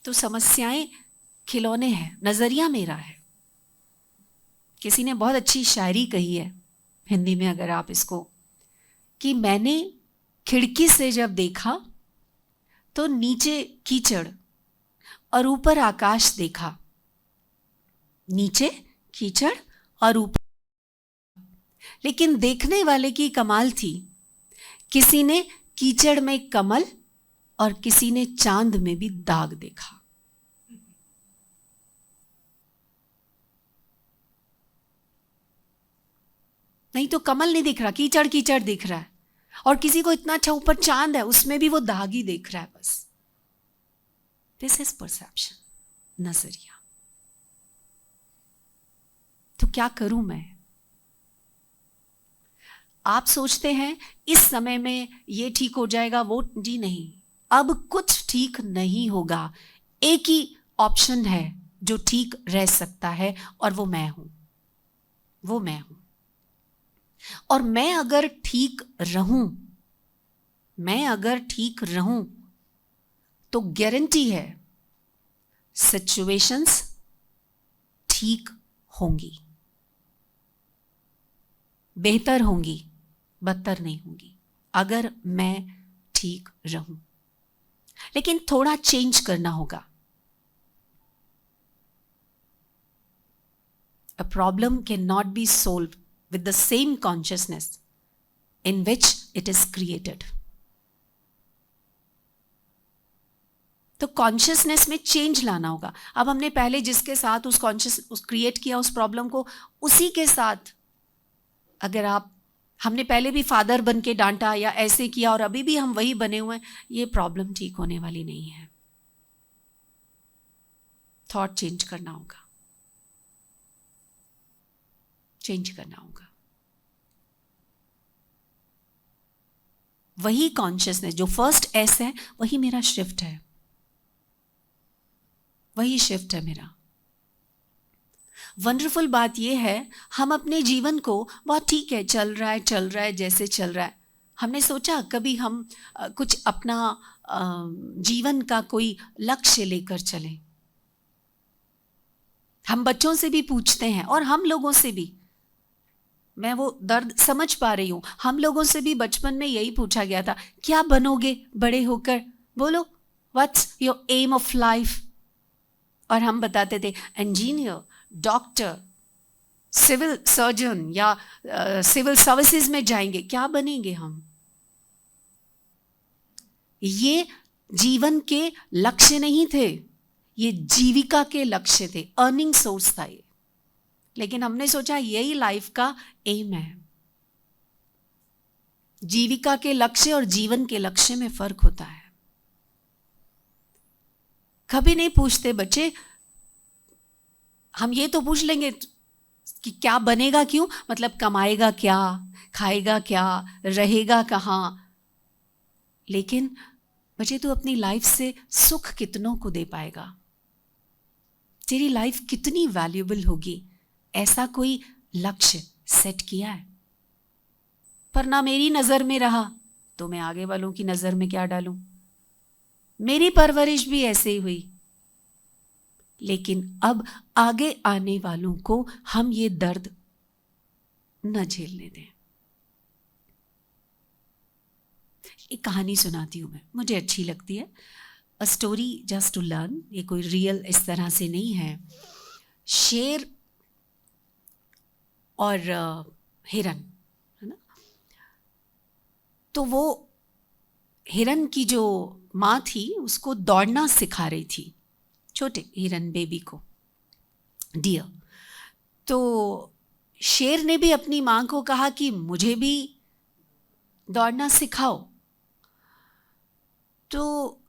तो समस्याएं खिलौने हैं, नजरिया मेरा है। किसी ने बहुत अच्छी शायरी कही है हिंदी में, अगर आप इसको, कि मैंने खिड़की से जब देखा तो नीचे कीचड़ और ऊपर आकाश देखा, नीचे कीचड़ और ऊपर। लेकिन देखने वाले की कमाल थी, किसी ने कीचड़ में कमल और किसी ने चांद में भी दाग देखा। नहीं तो कमल नहीं दिख रहा, कीचड़ कीचड़ दिख रहा है, और किसी को इतना अच्छा ऊपर चांद है, उसमें भी वो दाग ही देख रहा है बस। दिस इज परसेप्शन, नजरिया। तो क्या करूं मैं? आप सोचते हैं इस समय में ये ठीक हो जाएगा, वो जी नहीं, अब कुछ ठीक नहीं होगा। एक ही ऑप्शन है जो ठीक रह सकता है, और वो मैं हूं, वो मैं हूं। और मैं अगर ठीक रहूं, मैं अगर ठीक रहूं तो गारंटी है सिचुएशंस ठीक होंगी, बेहतर होंगी, बदतर नहीं होंगी, अगर मैं ठीक रहूं। लेकिन थोड़ा चेंज करना होगा। A problem cannot be solved with the same consciousness in which it is created. तो कॉन्शियसनेस में चेंज लाना होगा। अब हमने पहले जिसके साथ उस क्रिएट किया उस प्रॉब्लम को, उसी के साथ अगर हमने पहले भी फादर बन के डांटा या ऐसे किया और अभी भी हम वही बने हुए हैं, ये प्रॉब्लम ठीक होने वाली नहीं है। थॉट चेंज करना होगा, चेंज करना होगा। वही कॉन्शियसनेस जो फर्स्ट एस है, वही मेरा शिफ्ट है, वही शिफ्ट है मेरा। वंडरफुल बात यह है, हम अपने जीवन को बहुत ठीक है, चल रहा है जैसे चल रहा है। हमने सोचा कभी हम कुछ अपना जीवन का कोई लक्ष्य लेकर चलें। हम बच्चों से भी पूछते हैं और हम लोगों से भी, मैं वो दर्द समझ पा रही हूँ, हम लोगों से भी बचपन में यही पूछा गया था, क्या बनोगे बड़े होकर? बोलो, what's your aim of life? और हम बताते थे इंजीनियर, डॉक्टर, सिविल सर्जन या सिविल सर्विसेज में जाएंगे। क्या बनेंगे हम? ये जीवन के लक्ष्य नहीं थे, ये जीविका के लक्ष्य थे, अर्निंग सोर्स था ये। लेकिन हमने सोचा यही लाइफ का एम है। जीविका के लक्ष्य और जीवन के लक्ष्य में फर्क होता है। कभी नहीं पूछते बच्चे, हम ये तो पूछ लेंगे कि क्या बनेगा, क्यों, मतलब कमाएगा क्या, खाएगा क्या, रहेगा कहाँ। लेकिन बच्चे तू अपनी लाइफ से सुख कितनों को दे पाएगा, तेरी लाइफ कितनी वैल्यूएबल होगी, ऐसा कोई लक्ष्य सेट किया है? पर ना मेरी नजर में रहा तो मैं आगे वालों की नजर में क्या डालूं? मेरी परवरिश भी ऐसे ही हुई। लेकिन अब आगे आने वालों को हम ये दर्द न झेलने दें। एक कहानी सुनाती हूं मैं, मुझे अच्छी लगती है। A story just to learn. ये कोई रियल इस तरह से नहीं है। शेर और हिरन, है ना? तो वो हिरन की जो माँ थी उसको दौड़ना सिखा रही थी, छोटे हिरन बेबी को, डियर। तो शेर ने भी अपनी माँ को कहा कि मुझे भी दौड़ना सिखाओ। तो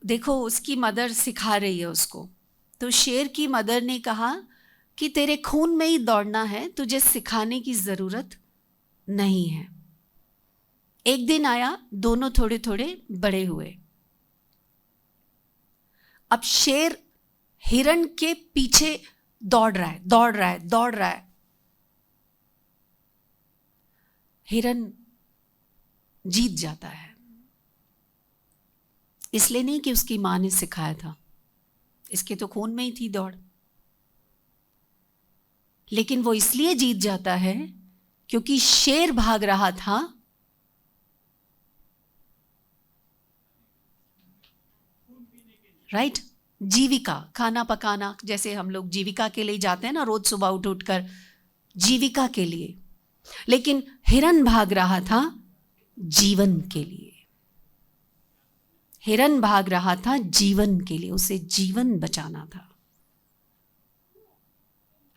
देखो उसकी मदर सिखा रही है उसको। तो शेर की मदर ने कहा कि तेरे खून में ही दौड़ना है, तुझे सिखाने की ज़रूरत नहीं है। एक दिन आया, दोनों थोड़े थोड़े बड़े हुए। अब शेर हिरन के पीछे दौड़ रहा है। हिरन जीत जाता है। इसलिए नहीं कि उसकी माँ ने सिखाया था, इसके तो खून में ही थी दौड़। लेकिन वो इसलिए जीत जाता है क्योंकि शेर भाग रहा था राइट, जीविका, खाना पकाना, जैसे हम लोग जीविका के लिए जाते हैं ना रोज सुबह उठकर, जीविका के लिए। लेकिन हिरन भाग रहा था जीवन के लिए। हिरन भाग रहा था जीवन के लिए, उसे जीवन बचाना था।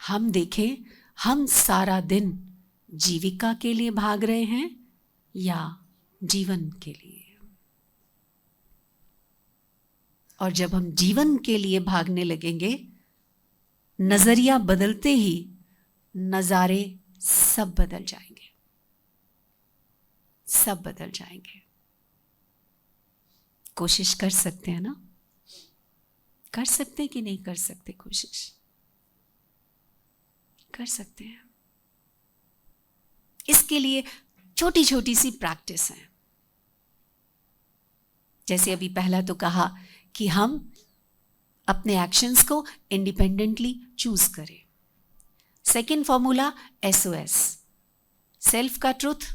हम देखें, हम सारा दिन जीविका के लिए भाग रहे हैं या जीवन के लिए। और जब हम जीवन के लिए भागने लगेंगे, नजरिया बदलते ही नजारे सब बदल जाएंगे, सब बदल जाएंगे। कोशिश कर सकते हैं ना? कर सकते हैं कि नहीं कर सकते? कोशिश कर सकते हैं। इसके लिए छोटी छोटी सी प्रैक्टिस है। जैसे अभी पहला तो कहा कि हम अपने एक्शंस को इंडिपेंडेंटली चूज करें। सेकंड फॉर्मूला SOS, सेल्फ का ट्रुथ,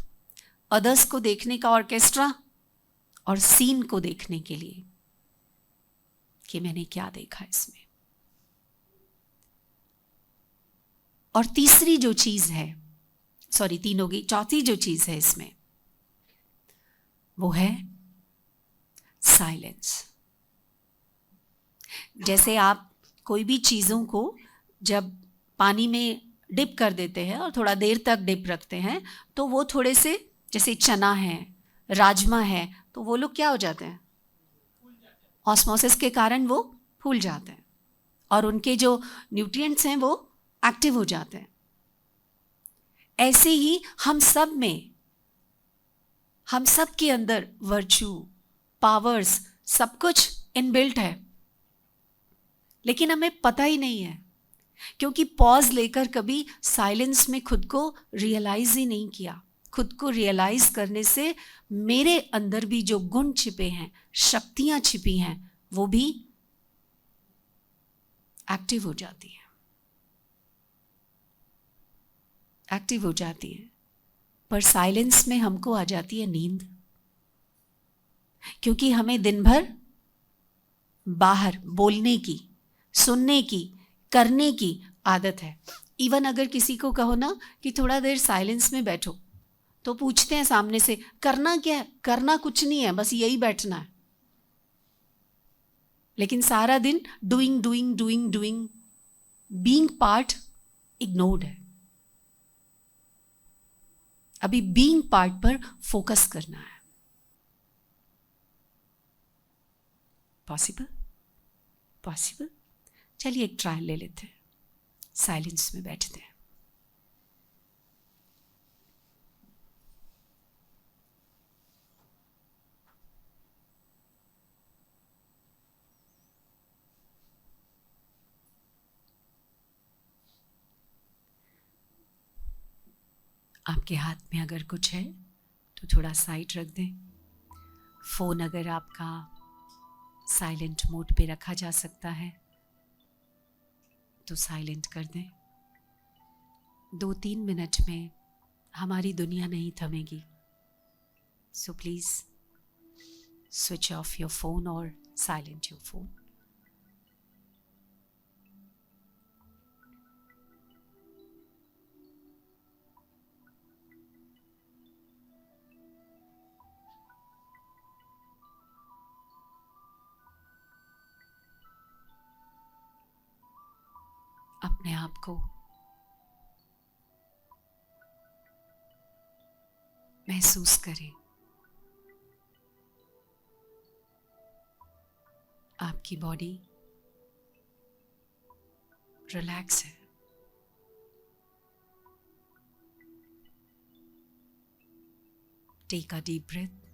अदर्स को देखने का ऑर्केस्ट्रा और सीन को देखने के लिए कि मैंने क्या देखा इसमें। और तीसरी जो चीज है, सॉरी तीन हो गई, चौथी जो चीज है इसमें वो है साइलेंस। जैसे आप कोई भी चीज़ों को जब पानी में डिप कर देते हैं और थोड़ा देर तक डिप रखते हैं तो वो थोड़े से, जैसे चना है, राजमा है, तो वो लोग क्या हो जाते हैं, ऑस्मोसिस के कारण वो फूल जाते हैं और उनके जो न्यूट्रिएंट्स हैं वो एक्टिव हो जाते हैं। ऐसे ही हम सब में, हम सब के अंदर वर्च्यू, पावर्स, सब कुछ इनबिल्ट है, लेकिन हमें पता ही नहीं है, क्योंकि पॉज लेकर कभी साइलेंस में खुद को रियलाइज ही नहीं किया। खुद को रियलाइज करने से मेरे अंदर भी जो गुण छिपे हैं, शक्तियां छिपी हैं, वो भी एक्टिव हो जाती है, एक्टिव हो जाती है। पर साइलेंस में हमको आ जाती है नींद, क्योंकि हमें दिन भर बाहर बोलने की, सुनने की, करने की आदत है। इवन अगर किसी को कहो ना कि थोड़ा देर साइलेंस में बैठो, तो पूछते हैं सामने से, करना क्या है? करना कुछ नहीं है, बस यही बैठना है। लेकिन सारा दिन doing doing doing doing, being part ignored है। अभी बीइंग पार्ट पर फोकस करना है। पॉसिबल? पॉसिबल? चलिए एक ट्रायल ले लेते हैं, साइलेंस में बैठते हैं। आपके हाथ में अगर कुछ है तो थोड़ा साइड रख दें। फ़ोन अगर आपका साइलेंट मोड पे रखा जा सकता है तो साइलेंट कर दें। 2-3 मिनट में हमारी दुनिया नहीं थमेगी, so please switch off your phone और साइलेंट योर फ़ोन। अपने आप को महसूस करें। आपकी बॉडी रिलैक्स है। Take a deep breath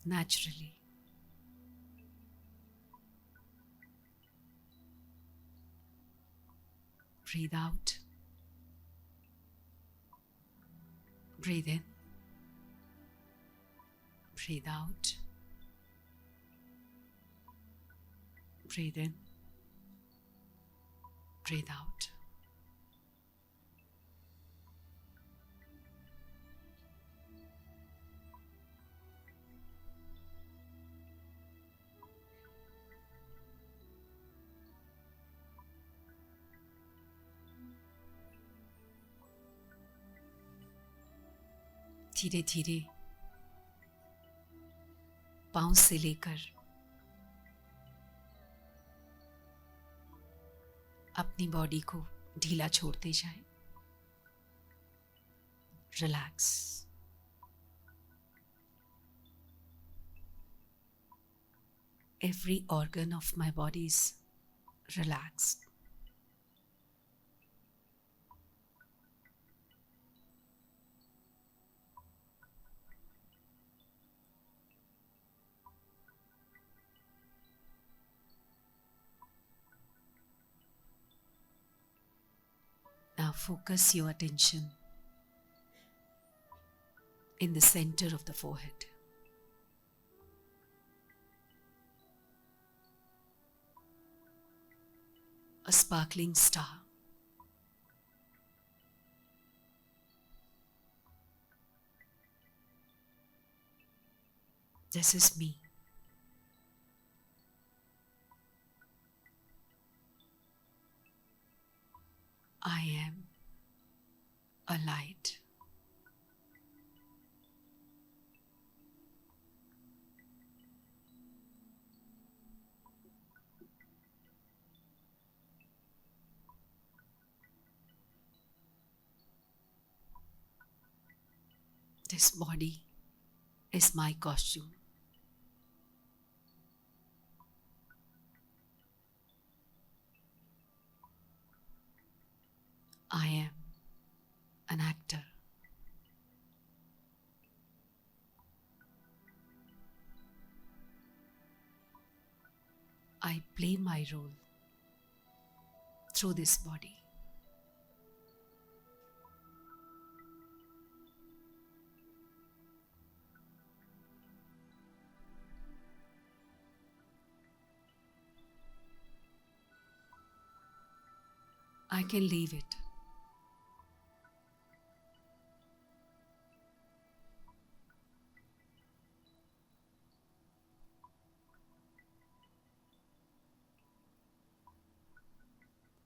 naturally. Breathe out. Breathe in. Breathe out. Breathe in. Breathe out. धीरे धीरे पांव से लेकर अपनी बॉडी को ढीला छोड़ते जाएं। Relax. Every organ of my body is relaxed. Now focus your attention in the center of the forehead. A sparkling star. This is me. I am a light. This body is my costume. I am an actor. I play my role through this body. I can leave it.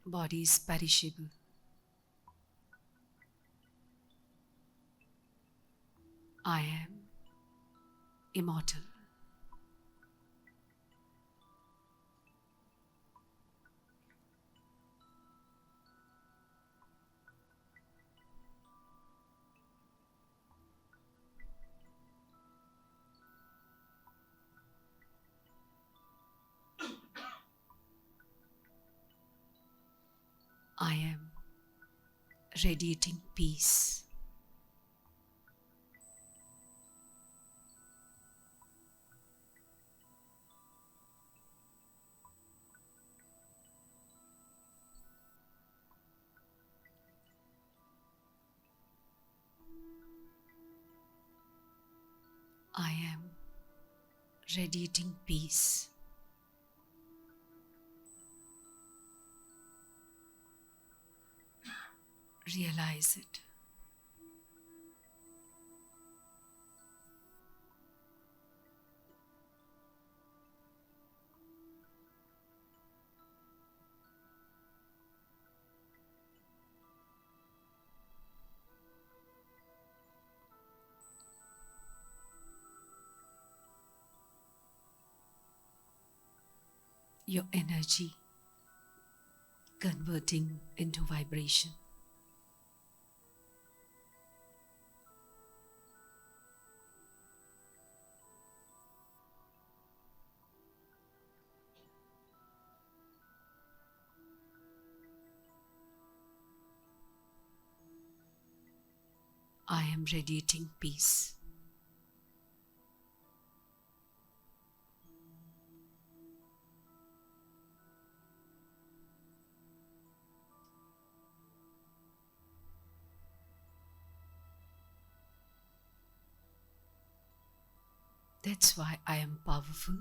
Body is perishable. I am immortal. I am radiating peace. I am radiating peace. Realize it. Your energy converting into vibration. I am radiating peace. That's why I am powerful.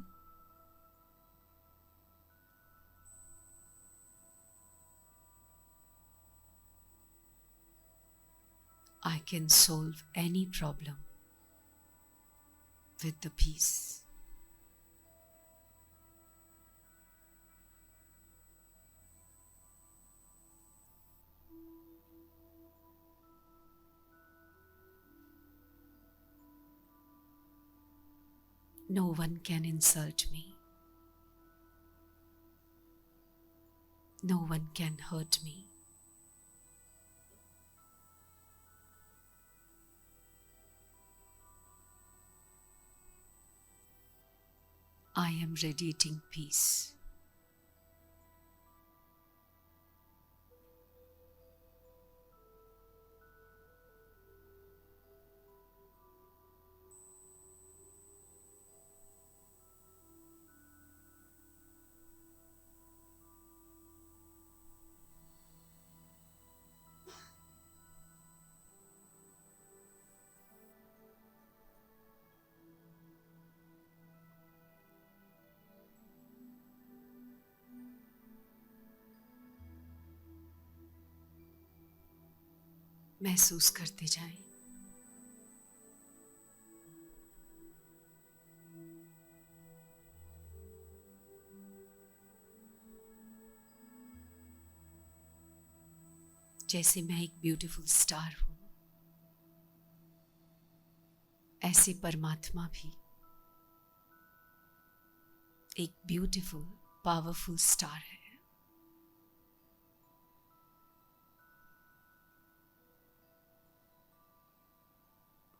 I can solve any problem with the peace. No one can insult me. No one can hurt me. I am radiating peace. महसूस करते जाएं। जैसे मैं एक beautiful star हूं, ऐसे परमात्मा भी एक ब्यूटीफुल पावरफुल स्टार है।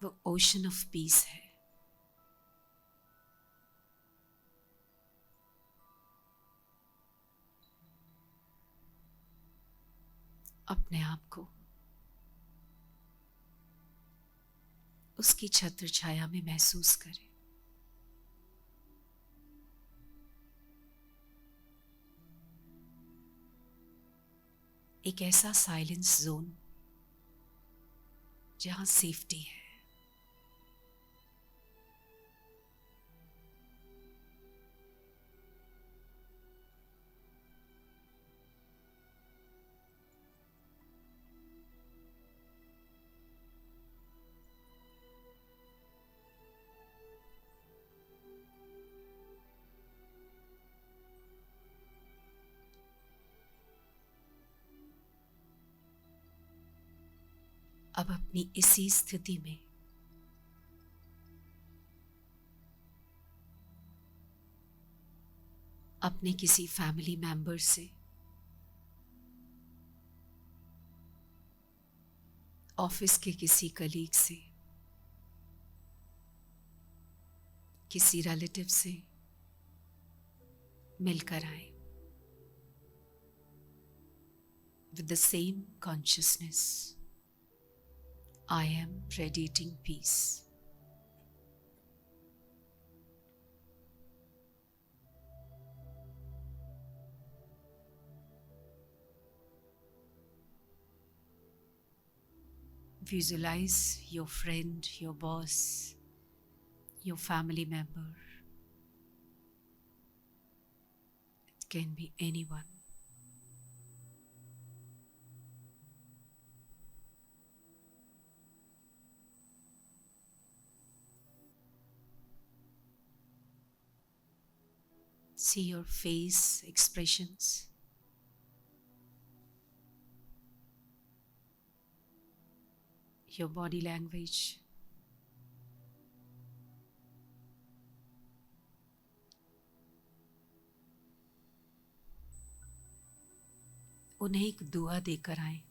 वो ओशन ऑफ पीस है। अपने आप को उसकी छत्र छाया में महसूस करें। एक ऐसा साइलेंस जोन जहां सेफ्टी है। अब अपनी इसी स्थिति में अपने किसी फैमिली मेंबर से, ऑफिस के किसी कलीग से, किसी रिलेटिव से मिलकर आए with the same consciousness. I am radiating peace. Visualize your friend, your boss, your family member. It can be anyone. See your face expressions. Your body language. उन्हें एक दुआ देकर आए।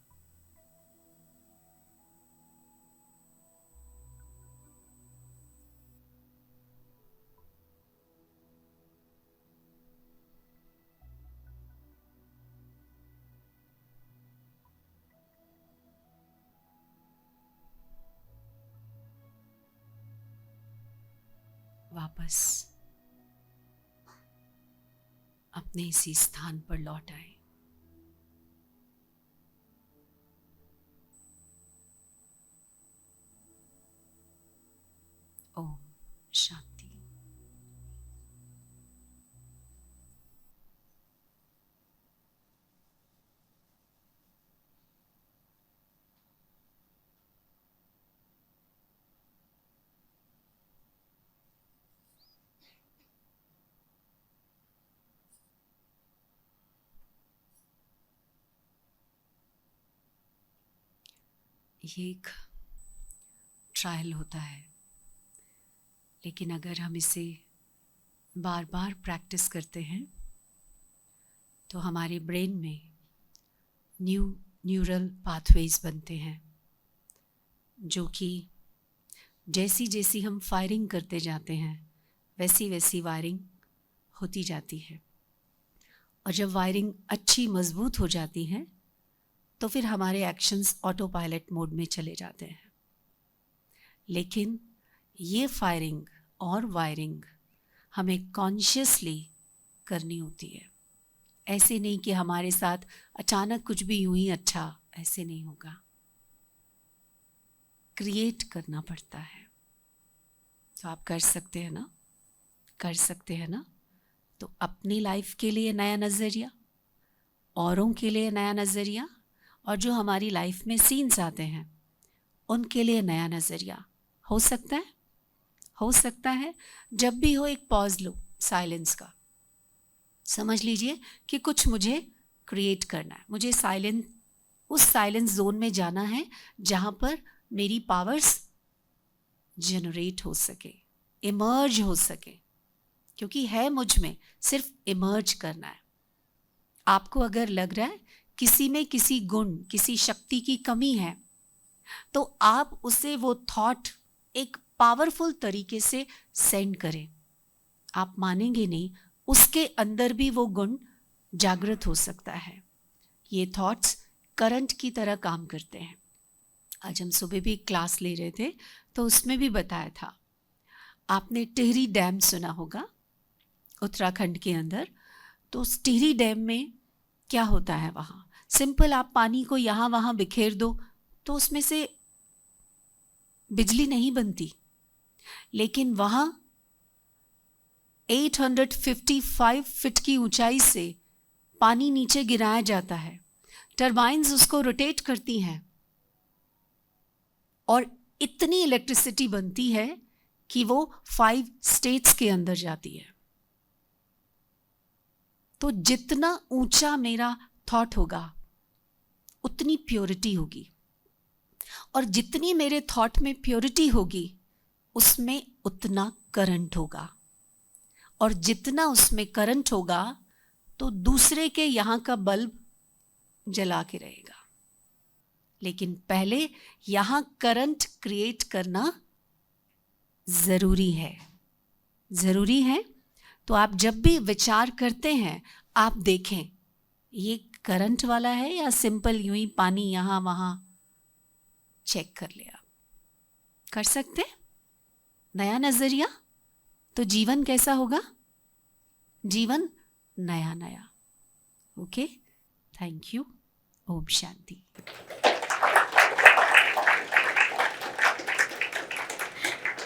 वापस अपने इसी स्थान पर लौट आए। ओम शांति। ये एक ट्रायल होता है, लेकिन अगर हम इसे बार बार प्रैक्टिस करते हैं तो हमारे ब्रेन में न्यूरल पाथवेज बनते हैं, जो कि जैसी जैसी हम फायरिंग करते जाते हैं वैसी वैसी वायरिंग होती जाती है। और जब वायरिंग अच्छी मजबूत हो जाती है तो फिर हमारे एक्शंस ऑटो पायलट मोड में चले जाते हैं। लेकिन ये फायरिंग और वायरिंग हमें कॉन्शियसली करनी होती है। ऐसे नहीं कि हमारे साथ अचानक कुछ भी यूं ही अच्छा, ऐसे नहीं होगा। क्रिएट करना पड़ता है। तो आप कर सकते हैं ना, कर सकते हैं ना। तो अपनी लाइफ के लिए नया नज़रिया, औरों के लिए नया नज़रिया, और जो हमारी लाइफ में सीन्स आते हैं उनके लिए नया नज़रिया हो सकता है। हो सकता है जब भी हो एक पॉज लो साइलेंस का। समझ लीजिए कि कुछ मुझे क्रिएट करना है, मुझे उस साइलेंस जोन में जाना है जहाँ पर मेरी पावर्स जनरेट हो सके, इमर्ज हो सके, क्योंकि है मुझ में, सिर्फ इमर्ज करना है। आपको अगर लग रहा है किसी में किसी गुण, किसी शक्ति की कमी है, तो आप उसे वो थॉट एक पावरफुल तरीके से सेंड करे। आप मानेंगे नहीं, उसके अंदर भी वो गुण जागृत हो सकता है। ये थॉट्स करंट की तरह काम करते हैं। आज हम सुबह भी क्लास ले रहे थे तो उसमें भी बताया था, आपने टिहरी डैम सुना होगा उत्तराखंड के अंदर। तो उस टिहरी डैम में क्या होता है, वहाँ सिंपल आप पानी को यहाँ वहाँ बिखेर दो तो उसमें से बिजली नहीं बनती, लेकिन वहाँ 855 फीट की ऊंचाई से पानी नीचे गिराया जाता है, टरबाइन्स उसको रोटेट करती हैं और इतनी इलेक्ट्रिसिटी बनती है कि वो 5 स्टेट्स के अंदर जाती है। तो जितना ऊंचा मेरा थॉट होगा उतनी प्योरिटी होगी, और जितनी मेरे थॉट में प्योरिटी होगी उसमें उतना करंट होगा, और जितना उसमें करंट होगा तो दूसरे के यहाँ का बल्ब जला के रहेगा। लेकिन पहले यहाँ करंट क्रिएट करना ज़रूरी है, ज़रूरी है। तो आप जब भी विचार करते हैं आप देखें ये करंट वाला है या सिंपल यूं ही पानी यहाँ वहाँ, चेक कर ले। आप कर सकते हैं नया नज़रिया, तो जीवन कैसा होगा, जीवन नया नया। Okay, thank you. ओम शांति।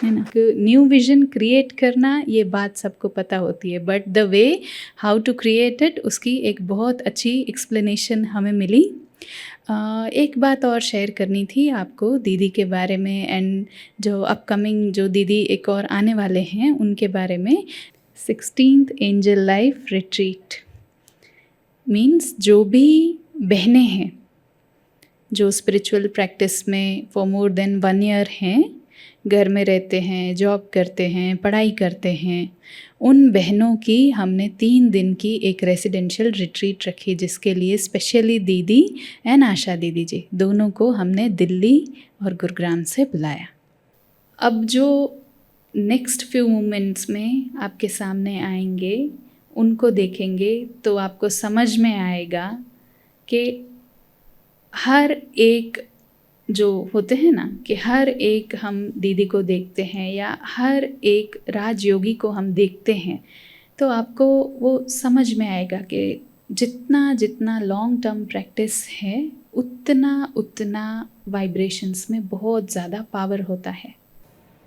है ना, न्यू विजन क्रिएट करना ये बात सबको पता होती है, but the way how to create it उसकी एक बहुत अच्छी एक्सप्लेनेशन हमें मिली। एक बात और शेयर करनी थी आपको दीदी के बारे में, एंड जो अपकमिंग जो दीदी एक और आने वाले हैं उनके बारे में। 16th angel life retreat means जो भी बहनें हैं जो स्पिरिचुअल प्रैक्टिस में फॉर मोर देन 1 ईयर हैं, घर में रहते हैं, जॉब करते हैं, पढ़ाई करते हैं, उन बहनों की हमने 3 दिन की एक रेसिडेंशियल रिट्रीट रखी, जिसके लिए स्पेशली दीदी एंड आशा दीदी जी दोनों को हमने दिल्ली और गुरुग्राम से बुलाया। अब जो नेक्स्ट फ्यू मोमेंट्स में आपके सामने आएंगे उनको देखेंगे तो आपको समझ में आएगा कि हर एक जो होते हैं ना, कि हर एक हम दीदी को देखते हैं या हर एक राजयोगी को हम देखते हैं, तो आपको वो समझ में आएगा कि जितना जितना लॉन्ग टर्म प्रैक्टिस है उतना उतना वाइब्रेशंस में बहुत ज़्यादा पावर होता है।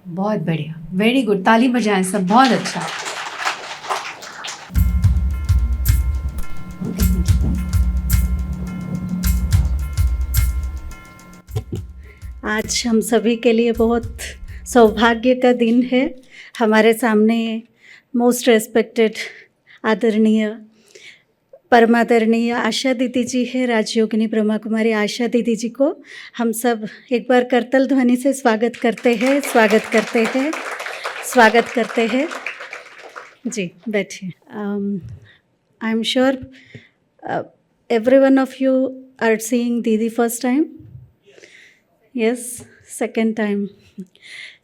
बहुत बढ़िया, वेरी गुड, ताली बजाएं सब, बहुत अच्छा। आज हम सभी के लिए बहुत सौभाग्य का दिन है। हमारे सामने मोस्ट रेस्पेक्टेड आदरणीय परमादरणीय आशा दीदी जी है, राजयोगिनी ब्रह्मा कुमारी आशा दीदी जी को हम सब एक बार करतल ध्वनि से स्वागत करते हैं, स्वागत करते हैं, स्वागत करते हैं। जी बैठिए। I am sure every one of you are seeing Didi first time. Yes, second time.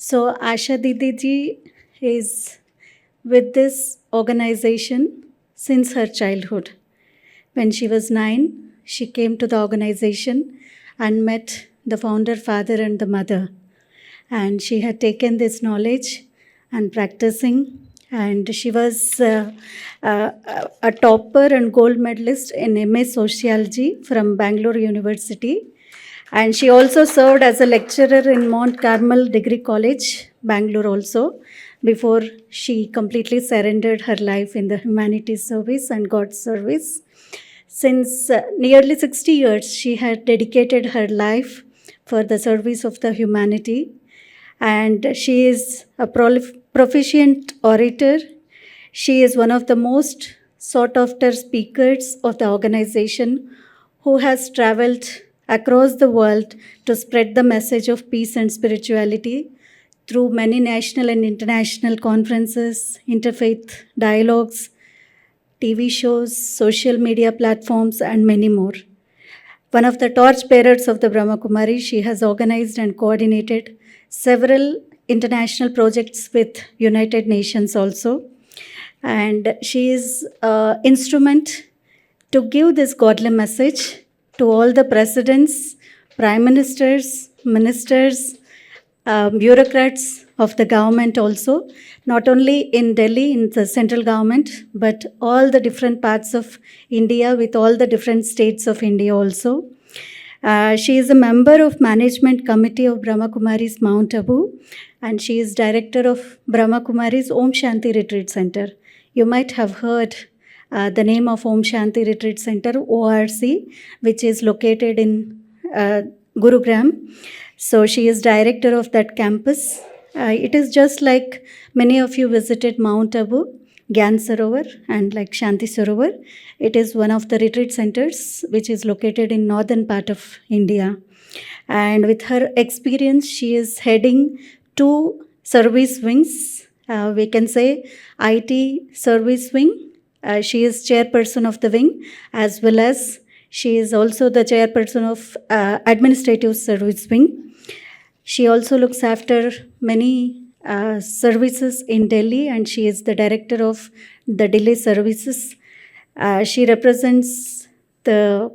So Asha Didi ji is with this organization since her childhood. When she was 9, she came to the organization and met the founder father and the mother. And she had taken this knowledge and practicing. And she was a topper and gold medalist in MA Sociology from Bangalore University. And she also served as a lecturer in Mount Carmel Degree College, Bangalore also, before she completely surrendered her life in the humanities service and God's service. Since nearly 60 years, she had dedicated her life for the service of the humanity. And she is a proficient orator. She is one of the most sought-after speakers of the organization who has traveled across the world to spread the message of peace and spirituality through many national and international conferences, interfaith dialogues, TV shows, social media platforms, and many more. One of the torch bearers of the Brahma Kumari, she has organized and coordinated several international projects with United Nations also. And she is instrument to give this godly message to all the presidents, prime ministers, ministers, bureaucrats of the government also, not only in Delhi, in the central government, but all the different parts of India with all the different states of India also. She is a member of Management Committee of Brahma Kumaris Mount Abu, and she is director of Brahma Kumaris Om Shanti Retreat Center. You might have heard the name of Om Shanti Retreat Center, ORC, which is located in Gurugram. So she is director of that campus. It is just like many of you visited Mount Abu, Gyan Sarovar, and like Shanti Sarovar. It is one of the retreat centers which is located in northern part of India. And with her experience, she is heading 2 service wings. We can say IT service wing. She is chairperson of the wing, as well as she is also the chairperson of administrative service wing. She also looks after many services in Delhi, and she is the director of the Delhi services. She represents the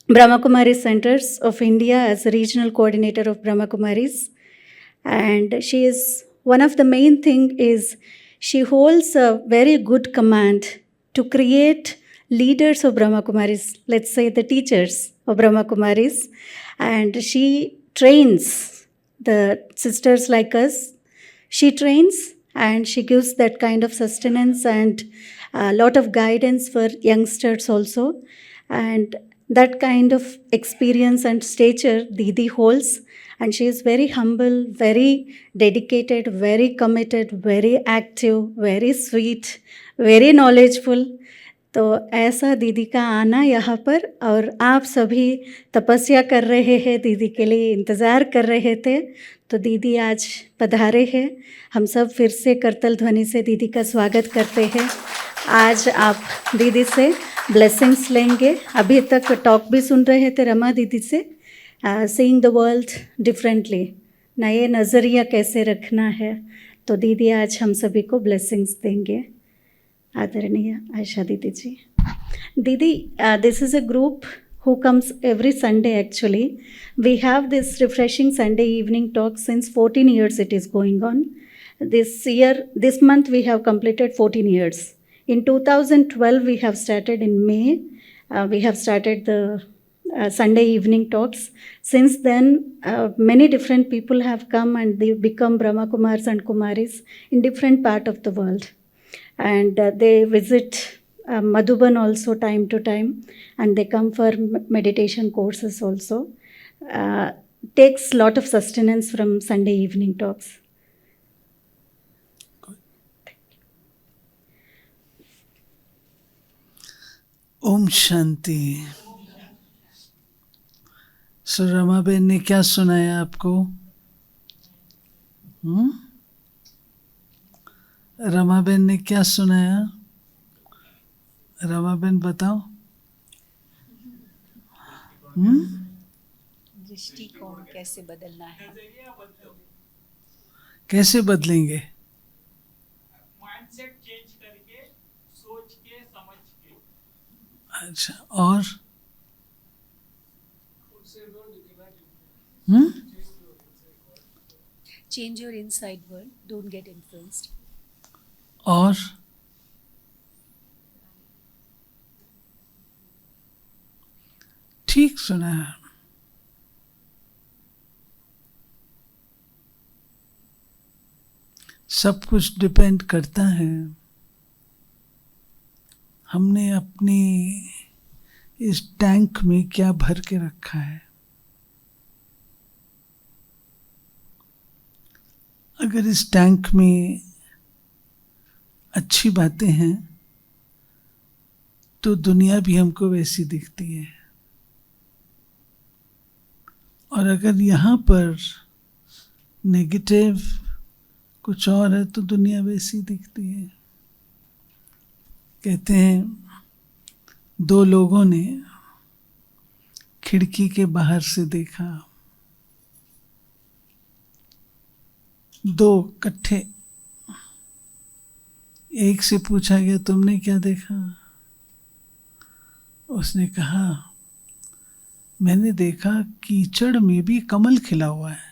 Brahma Kumaris Centers of India as a regional coordinator of Brahma Kumaris. And she is, one of the main thing is she holds a very good command to create leaders of Brahma Kumaris, let's say the teachers of Brahma Kumaris. And she trains the sisters like us. She trains and she gives that kind of sustenance and a lot of guidance for youngsters also. And that kind of experience and stature Didi holds. And she is very humble, very dedicated, very committed, very active, very sweet, very knowledgeable. तो ऐसा दीदी का आना यहाँ पर, और आप सभी तपस्या कर रहे हैं दीदी के लिए, इंतज़ार कर रहे थे, तो दीदी आज पधारे हैं. हम सब फिर से करतल ध्वनि से दीदी का स्वागत करते हैं. आज आप दीदी से ब्लेसिंग्स लेंगे. अभी तक टॉक भी सुन रहे थे रमा दीदी से, सीइंग द वर्ल्ड डिफरेंटली, नए नज़रिया कैसे रखना है. तो दीदी आज हम सभी को ब्लेसिंग्स देंगे. आदरणीय आयशा दीदी जी. दीदी, this is a group who comes every Sunday actually. We have this refreshing Sunday evening talk since 14 years it is going on. This month we have completed 14 years. In 2012 we have started in May. We have started the Sunday evening talks. Since then, many different people have come and they become Brahma Kumars and Kumaris in different part of the world. And they visit Madhuban also time to time, and they come for meditation courses also. Takes lot of sustenance from Sunday evening talks. Om Shanti. सो रमाबेन ने क्या सुनाया आपको? रमाबेन ने क्या सुनाया? रमाबेन बताओ. दृष्टिकोण कैसे बदलना है, कैसे बदलेंगे? माइंडसेट चेंज करके, सोच के, समझ के. अच्छा, और change your inside world, don't get influenced. और ठीक सुना है. सब कुछ डिपेंड करता है हमने अपनी इस टैंक में क्या भर के रखा है. अगर इस टैंक में अच्छी बातें हैं तो दुनिया भी हमको वैसी दिखती है, और अगर यहाँ पर नेगेटिव कुछ और है तो दुनिया वैसी दिखती है. कहते हैं 2 लोगों ने खिड़की के बाहर से देखा, दो इकट्ठे। एक से पूछा गया तुमने क्या देखा? उसने कहा मैंने देखा कीचड़ में भी कमल खिला हुआ है।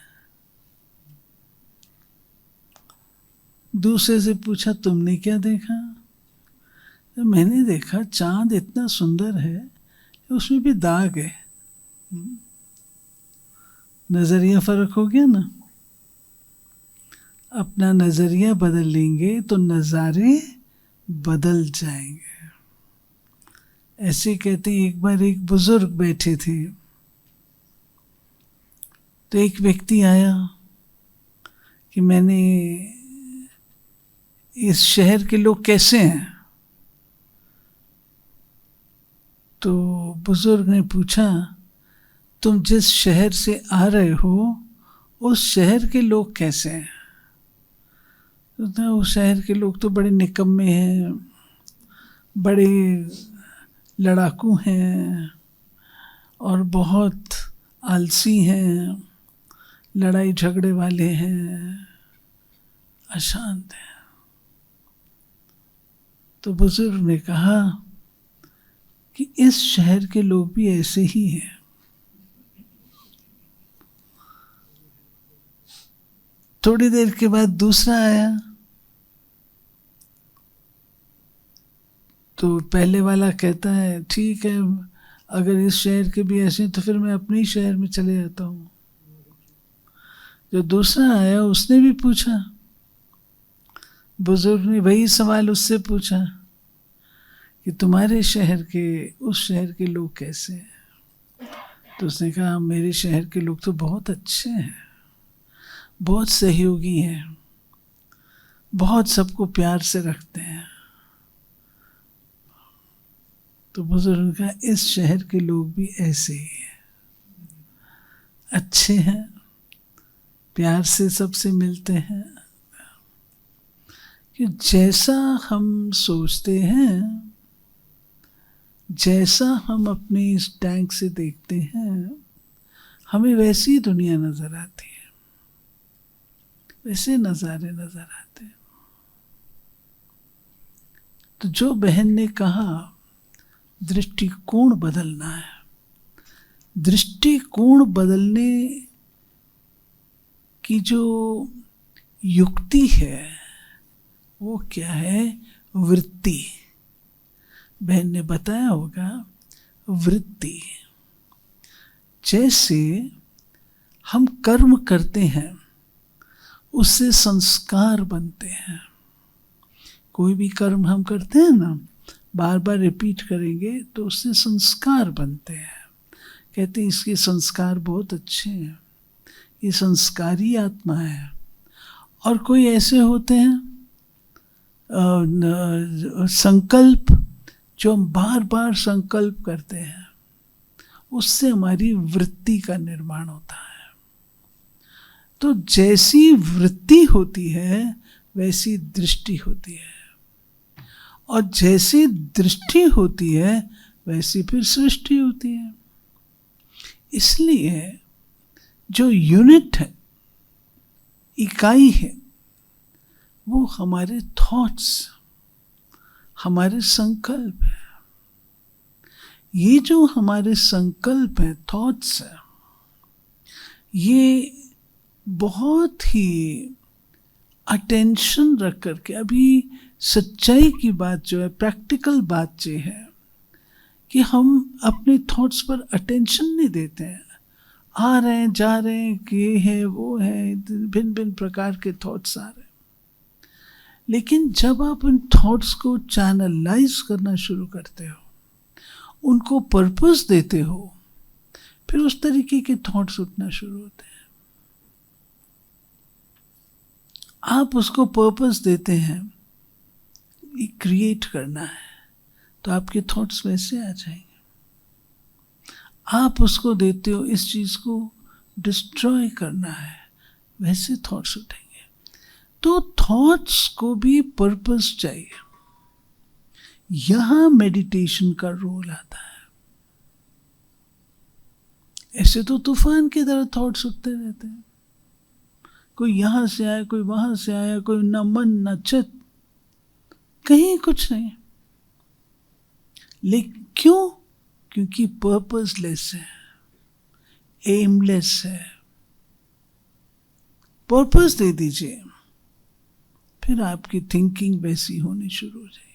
दूसरे से पूछा तुमने क्या देखा? तो मैंने देखा चांद इतना सुंदर है उसमें भी दाग है। नजरिया फर्क हो गया ना। अपना नजरिया बदल लेंगे तो नज़ारे बदल जाएंगे। ऐसे कहते हैं, एक बार एक बुजुर्ग बैठे थे तो एक व्यक्ति आया कि मैंने इस शहर के लोग कैसे हैं। तो बुजुर्ग ने पूछा तुम जिस शहर से आ रहे हो उस शहर के लोग कैसे हैं? तो उस शहर के लोग तो बड़े निकम्मे हैं, बड़े लड़ाकू हैं और बहुत आलसी हैं, लड़ाई झगड़े वाले हैं, अशांत हैं। तो बुजुर्ग ने कहा कि इस शहर के लोग भी ऐसे ही हैं। थोड़ी देर के बाद दूसरा आया तो पहले वाला कहता है ठीक है, अगर इस शहर के भी ऐसे तो फिर मैं अपने ही शहर में चले जाता हूँ। जो दूसरा आया उसने भी पूछा, बुजुर्ग ने वही सवाल उससे पूछा कि तुम्हारे शहर के उस शहर के लोग कैसे हैं? तो उसने कहा मेरे शहर के लोग तो बहुत अच्छे हैं, बहुत सहयोगी हैं, बहुत सबको प्यार से रखते हैं। तो बुजुर्ग ने कहा इस शहर के लोग भी ऐसे ही हैं, अच्छे हैं, प्यार से सबसे मिलते हैं। कि जैसा हम सोचते हैं, जैसा हम अपने इस टैंक से देखते हैं, हमें वैसी दुनिया नजर आती है, वैसे नज़ारे नजर आते हैं। तो जो बहन ने कहा दृष्टिकोण बदलना है, दृष्टिकोण बदलने की जो युक्ति है वो क्या है? वृत्ति। बहन ने बताया होगा वृत्ति। जैसे हम कर्म करते हैं उससे संस्कार बनते हैं। कोई भी कर्म हम करते हैं ना, बार बार रिपीट करेंगे तो उससे संस्कार बनते हैं। कहते हैं इसके संस्कार बहुत अच्छे हैं, ये संस्कारी आत्मा है। और कोई ऐसे होते हैं संकल्प, जो हम बार बार संकल्प करते हैं, उससे हमारी वृत्ति का निर्माण होता है। तो जैसी वृत्ति होती है वैसी दृष्टि होती है, और जैसी दृष्टि होती है वैसी फिर सृष्टि होती है। इसलिए जो यूनिट है, इकाई है, वो हमारे थॉट्स, हमारे संकल्प है। ये जो हमारे संकल्प है, थॉट्स है, ये बहुत ही अटेंशन रख करके, अभी सच्चाई की बात जो है, प्रैक्टिकल बात जो है कि हम अपने थॉट्स पर अटेंशन नहीं देते हैं। आ रहे हैं, जा रहे हैं, कि ये है वो है, भिन्न भिन्न प्रकार के थॉट्स आ रहे हैं। लेकिन जब आप उन थॉट्स को चैनलाइज करना शुरू करते हो, उनको पर्पस देते हो, फिर उस तरीके के थॉट्स उठना शुरू होते हैं। आप उसको पर्पस देते हैं, ये क्रिएट करना है, तो आपके थॉट्स वैसे आ जाएंगे। आप उसको देते हो, इस चीज़ को डिस्ट्रॉय करना है, वैसे थॉट्स उठेंगे। तो थॉट्स को भी पर्पस चाहिए। यहां मेडिटेशन का रोल आता है। ऐसे तो तूफान की तरह थॉट्स उठते रहते हैं, कोई यहाँ से आया, कोई वहाँ से आया, कोई न मन न चित, कहीं कुछ नहीं। लेकिन क्यों? क्योंकि पर्पसलेस है, एमलेस है। पर्पस दे दीजिए, फिर आपकी थिंकिंग वैसी होनी शुरू हो जाएगी।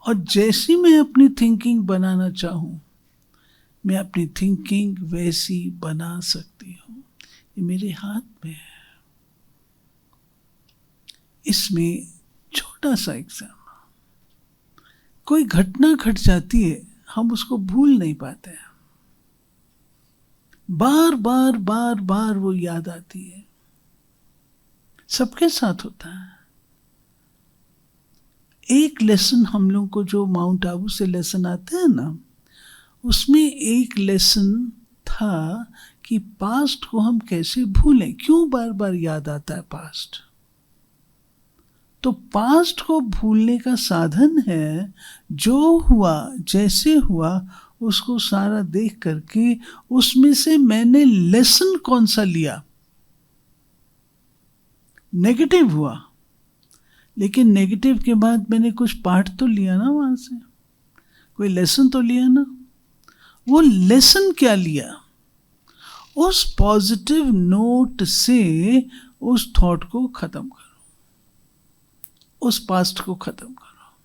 और जैसी मैं अपनी थिंकिंग बनाना चाहूं, मैं अपनी थिंकिंग वैसी बना सकती हूं। ये मेरे हाथ में है। इसमें छोटा सा एग्जाम्पल, कोई घटना घट जाती है, हम उसको भूल नहीं पाते हैं, बार बार बार बार वो याद आती है। सबके साथ होता है। एक लेसन हम लोग को जो माउंट आबू से लेसन आते हैं ना, उसमें एक लेसन था कि पास्ट को हम कैसे भूलें, क्यों बार बार याद आता है पास्ट। तो पास्ट को भूलने का साधन है, जो हुआ जैसे हुआ उसको सारा देख करके उसमें से मैंने लेसन कौन सा लिया। नेगेटिव हुआ, लेकिन नेगेटिव के बाद मैंने कुछ पाठ तो लिया ना, वहां से कोई लेसन तो लिया ना। वो लेसन क्या लिया? उस पॉजिटिव नोट से उस थॉट को खत्म करो, उस पास्ट को खत्म करो।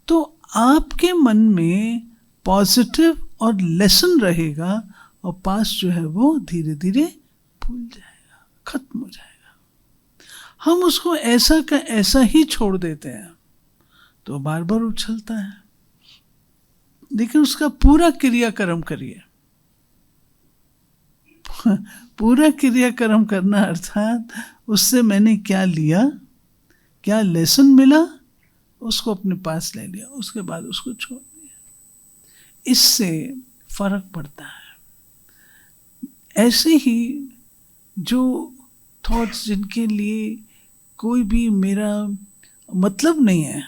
तो आपके मन में पॉजिटिव और लेसन रहेगा, और पास्ट जो है वो धीरे धीरे भूल जाएगा, खत्म हो जाएगा। हम उसको ऐसा का ऐसा ही छोड़ देते हैं, तो बार बार उछलता है। लेकिन उसका पूरा क्रियाक्रम करिए। पूरा क्रियाक्रम करना अर्थात उससे मैंने क्या लिया, क्या लेसन मिला, उसको अपने पास ले लिया, उसके बाद उसको छोड़ दिया। इससे फर्क पड़ता है। ऐसे ही जो थॉट्स जिनके लिए कोई भी मेरा मतलब नहीं है,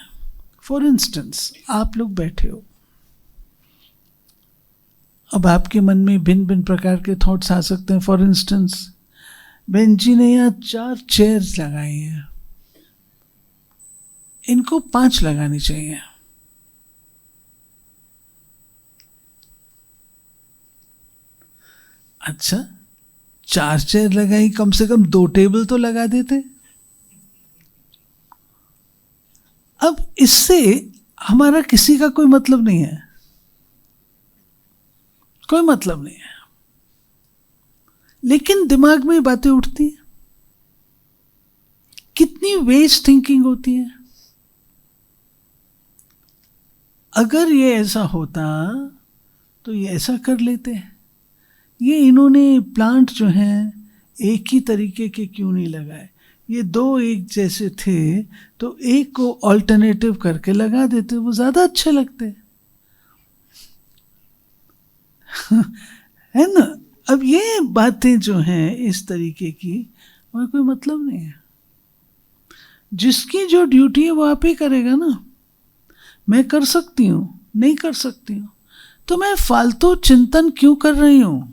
फॉर इंस्टेंस आप लोग बैठे हो, अब आपके मन में भिन्न भिन्न प्रकार के थॉट्स आ सकते हैं। फॉर इंस्टेंस बहन जी ने यहाँ 4 चेयर्स लगाई हैं, इनको 5 लगानी चाहिए। अच्छा, 4 चेयर लगाई, कम से कम 2 टेबल तो लगा देते। अब इससे हमारा किसी का कोई मतलब नहीं है, कोई मतलब नहीं है, लेकिन दिमाग में बातें उठती हैं। कितनी वेस्ट थिंकिंग होती है। अगर ये ऐसा होता तो ये ऐसा कर लेते हैं। ये इन्होंने प्लांट जो हैं एक ही तरीके के क्यों नहीं लगाए? ये 2 एक जैसे थे तो एक को ऑल्टरनेटिव करके लगा देते, वो ज़्यादा अच्छे लगते है ना। अब ये बातें जो हैं इस तरीके की, वह कोई मतलब नहीं है। जिसकी जो ड्यूटी है वो आप ही करेगा ना। मैं कर सकती हूँ, नहीं कर सकती हूँ, तो मैं फालतू चिंतन क्यों कर रही हूँ?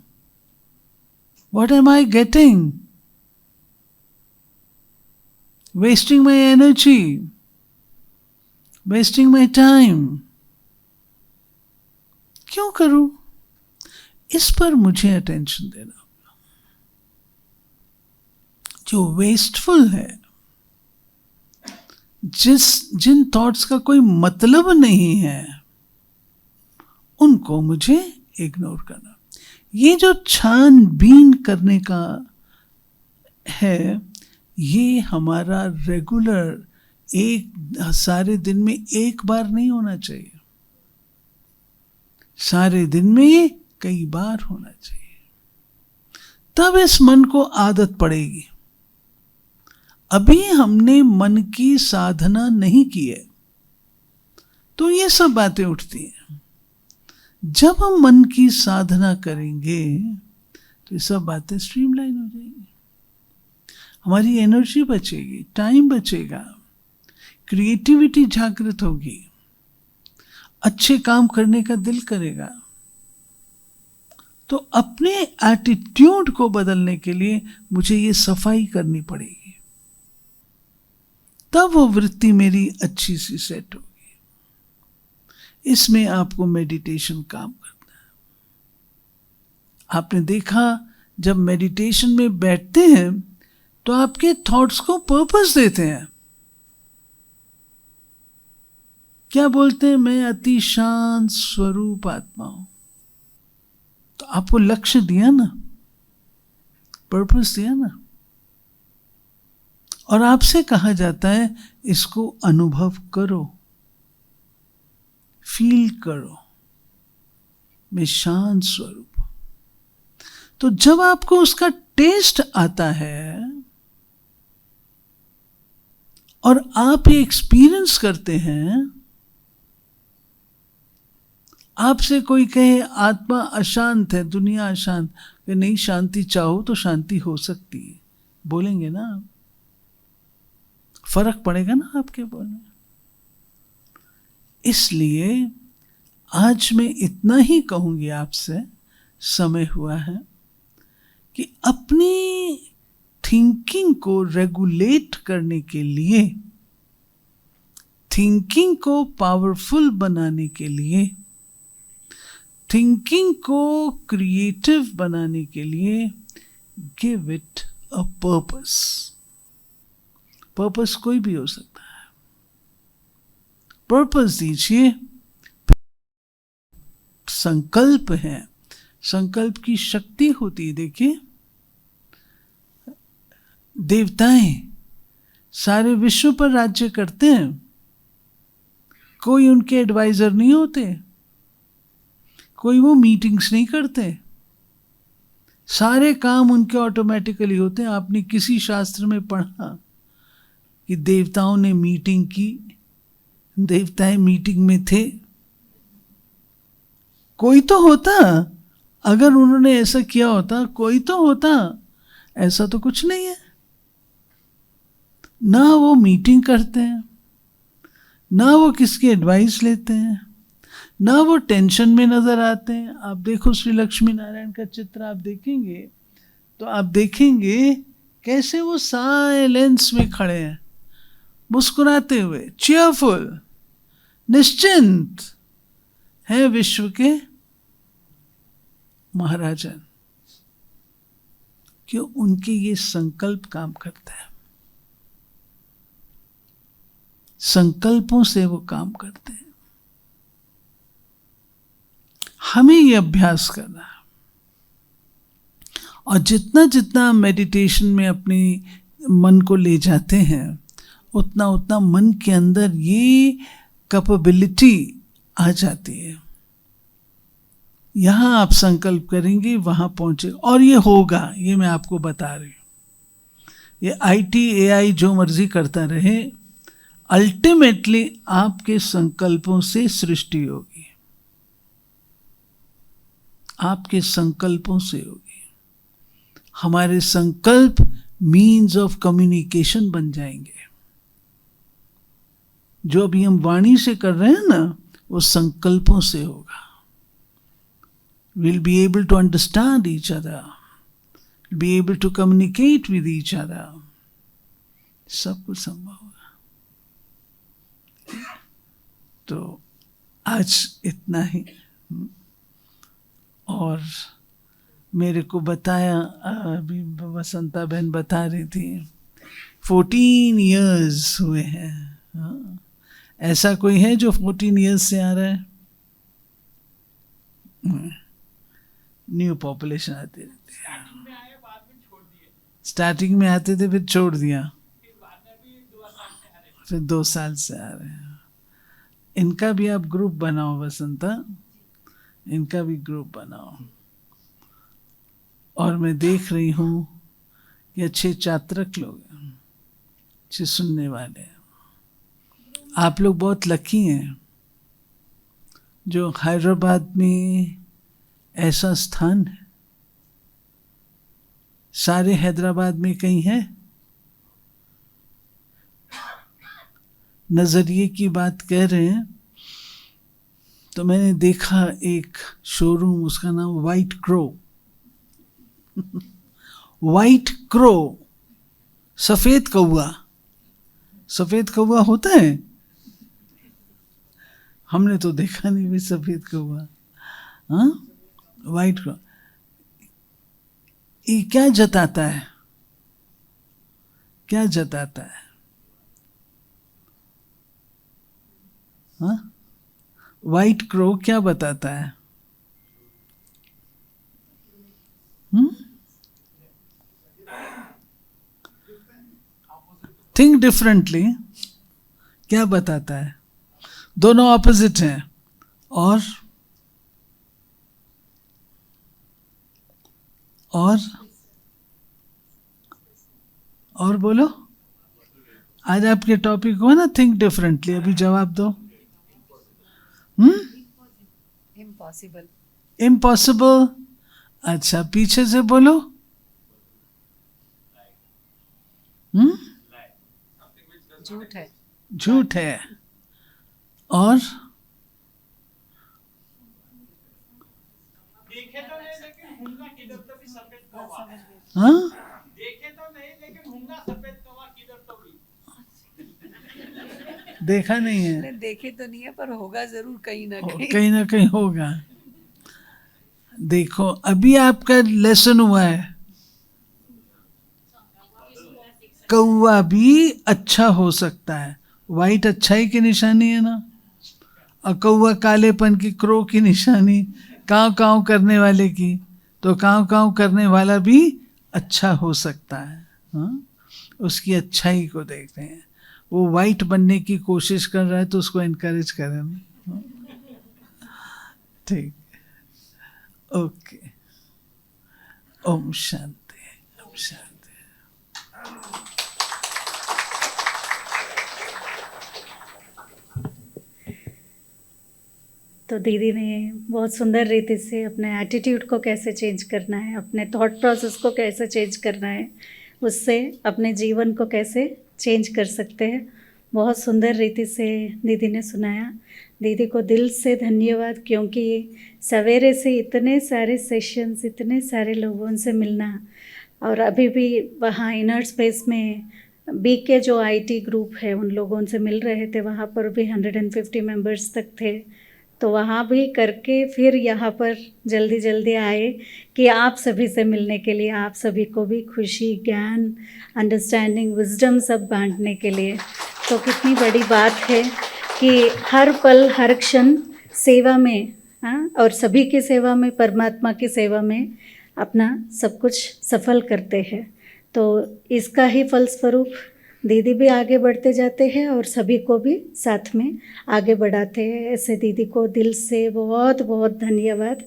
What am I getting? Wasting my energy, wasting my time. क्यों करूं? इस पर मुझे अटेंशन देना होगा। जो वेस्टफुल है, जिन थॉट्स का कोई मतलब नहीं है, उनको मुझे इग्नोर करना। ये जो छानबीन करने का है, ये हमारा रेगुलर सारे दिन में एक बार नहीं होना चाहिए, सारे दिन में कई बार होना चाहिए। तब इस मन को आदत पड़ेगी। अभी हमने मन की साधना नहीं की है, तो ये सब बातें उठती हैं। जब हम मन की साधना करेंगे तो ये सब बातें स्ट्रीमलाइन हो जाएंगी। हमारी एनर्जी बचेगी, टाइम बचेगा, क्रिएटिविटी जागृत होगी, अच्छे काम करने का दिल करेगा। तो अपने एटीट्यूड को बदलने के लिए मुझे ये सफाई करनी पड़ेगी, तब वो वृत्ति मेरी अच्छी सी सेट होगी। इसमें आपको मेडिटेशन काम करता है। आपने देखा जब मेडिटेशन में बैठते हैं तो आपके थॉट्स को पर्पस देते हैं। क्या बोलते हैं? मैं अति शांत स्वरूप आत्मा हूं। तो आपको लक्ष्य दिया ना, पर्पस दिया ना, और आपसे कहा जाता है इसको अनुभव करो, फील करो, मैं शांत स्वरूप। तो जब आपको उसका टेस्ट आता है और आप ये एक्सपीरियंस करते हैं, आपसे कोई कहे आत्मा अशांत है, दुनिया अशांत, कि नहीं, शांति चाहो तो शांति हो सकती है, बोलेंगे ना आप? फर्क पड़ेगा ना आपके बोलने। इसलिए आज मैं इतना ही कहूंगी आपसे, समय हुआ है कि अपनी थिंकिंग को रेगुलेट करने के लिए, थिंकिंग को पावरफुल बनाने के लिए, थिंकिंग को क्रिएटिव बनाने के लिए give it a purpose. Purpose कोई भी हो सकता है, पर्पस दीजिए। संकल्प है, संकल्प की शक्ति होती है। देखिए, देवताएं सारे विश्व पर राज्य करते हैं, कोई उनके एडवाइजर नहीं होते, कोई वो मीटिंग्स नहीं करते, सारे काम उनके ऑटोमेटिकली होते हैं। आपने किसी शास्त्र में पढ़ा कि देवताओं ने मीटिंग की, देवताएं मीटिंग में थे? कोई तो होता, अगर उन्होंने ऐसा किया होता कोई तो होता, ऐसा तो कुछ नहीं है। ना वो मीटिंग करते हैं, ना वो किसकी एडवाइस लेते हैं, ना वो टेंशन में नजर आते हैं। आप देखो श्री लक्ष्मी नारायण का चित्र आप देखेंगे तो आप देखेंगे कैसे वो साइलेंस में खड़े हैं, मुस्कुराते हुए, चीयरफुल, निश्चिंत हैं, विश्व के महाराजन। क्यों? उनके ये संकल्प काम करता है, संकल्पों से वो काम करते हैं। हमें ये अभ्यास करना है, और जितना जितना मेडिटेशन में अपने मन को ले जाते हैं, उतना उतना मन के अंदर ये कैपेबिलिटी आ जाती है। यहां आप संकल्प करेंगे, वहां पहुंचे, और ये होगा, ये मैं आपको बता रही हूं। ये IT AI जो मर्जी करता रहे, अल्टीमेटली आपके संकल्पों से सृष्टि होगी, आपके संकल्पों से होगी। हमारे संकल्प मीन्स ऑफ कम्युनिकेशन बन जाएंगे। जो अभी हम वाणी से कर रहे हैं ना, वो संकल्पों से होगा। We'll be able to understand each other, be able to communicate with each other. सब कुछ संभव होगा। तो आज इतना ही। और मेरे को बताया, अभी वसंता बहन बता रही थी, 14 years हुए हैं। हाँ? ऐसा कोई है जो 14 years से आ रहा है? न्यू पॉपुलेशन आती रहती है। में आए, बाद में छोड़ दिए, स्टार्टिंग में आते थे, फिर छोड़ दिया, फिर बाद में भी 2 साल से आ रहे हैं। फिर 2 साल से आ रहे हैं। इनका भी आप ग्रुप बनाओ वसंता, इनका भी ग्रुप बनाओ। और मैं देख रही हूँ कि अच्छे चात्रक लोग हैं, अच्छे सुनने वाले हैं। आप लोग बहुत लकी हैं जो हैदराबाद में ऐसा स्थान है। सारे हैदराबाद में कहीं है? नजरिए की बात कह रहे हैं तो मैंने देखा एक शोरूम, उसका नाम वाइट क्रो। वाइट क्रो, सफेद कौवा। सफेद कौवा होता है? हमने तो देखा नहीं भाई सफेद कौवा। हाँ, वाइट क्रो। ये क्या जताता है? क्या जताता है? हाँ, वाइट क्रो क्या बताता है? थिंक डिफरेंटली क्या बताता है? दोनों ऑपोजिट हैं। और बोलो, आज आपके टॉपिक हो ना थिंक डिफरेंटली। अभी जवाब दो। इम्पॉसिबल। इम्पॉसिबल। अच्छा, पीछे से बोलो। झूठ है। झूठ है। और देखे तो नहीं लेकिन होंगे किधर तो भी सफेद कौवा। हाँ, देखे तो नहीं लेकिन होंगे सफेद कौवा किधर तो भी। देखा नहीं है। मैंने देखे तो नहीं है, पर होगा जरूर कहीं ना कहीं। कहीं ना कहीं होगा। देखो, अभी आपका लेसन हुआ है, कौवा भी अच्छा हो सकता है। वाइट अच्छाई की निशानी है ना, और कौवा कालेपन की, क्रो की निशानी, काँव काँव करने वाले की। तो काँव काँव करने वाला भी अच्छा हो सकता है। हाँ, उसकी अच्छाई को देख रहे हैं। वो वाइट बनने की कोशिश कर रहा है तो उसको इनकरेज करें। हाँ? ठीक, ओके। ओम शांति, ओम शांति। तो दीदी ने बहुत सुंदर रीति से अपने एटीट्यूड को कैसे चेंज करना है, अपने थॉट प्रोसेस को कैसे चेंज करना है, उससे अपने जीवन को कैसे चेंज कर सकते हैं, बहुत सुंदर रीति से दीदी ने सुनाया। दीदी को दिल से धन्यवाद, क्योंकि सवेरे से इतने सारे सेशंस, इतने सारे लोगों से मिलना, और अभी भी वहाँ इनर स्पेस में BK जो IT ग्रुप है उन लोगों से मिल रहे थे। वहाँ पर भी 150 मेंबर्स तक थे। तो वहाँ भी करके फिर यहाँ पर जल्दी जल्दी आए कि आप सभी से मिलने के लिए, आप सभी को भी खुशी, ज्ञान, अंडरस्टैंडिंग, विजडम सब बांटने के लिए। तो कितनी बड़ी बात है कि हर पल हर क्षण सेवा में, हाँ, और सभी की सेवा में, परमात्मा की सेवा में अपना सब कुछ सफल करते हैं। तो इसका ही फलस्वरूप दीदी भी आगे बढ़ते जाते हैं और सभी को भी साथ में आगे बढ़ाते हैं। ऐसे दीदी को दिल से बहुत बहुत धन्यवाद।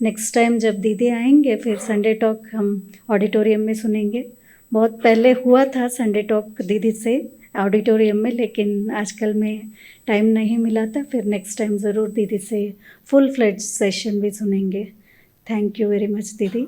नेक्स्ट टाइम जब दीदी आएंगे फिर संडे टॉक हम ऑडिटोरियम में सुनेंगे। बहुत पहले हुआ था संडे टॉक दीदी से ऑडिटोरियम में, लेकिन आजकल में टाइम नहीं मिला था। फिर नेक्स्ट टाइम ज़रूर दीदी से फुल फ्लेड्ज सेशन भी सुनेंगे। थैंक यू वेरी मच दीदी।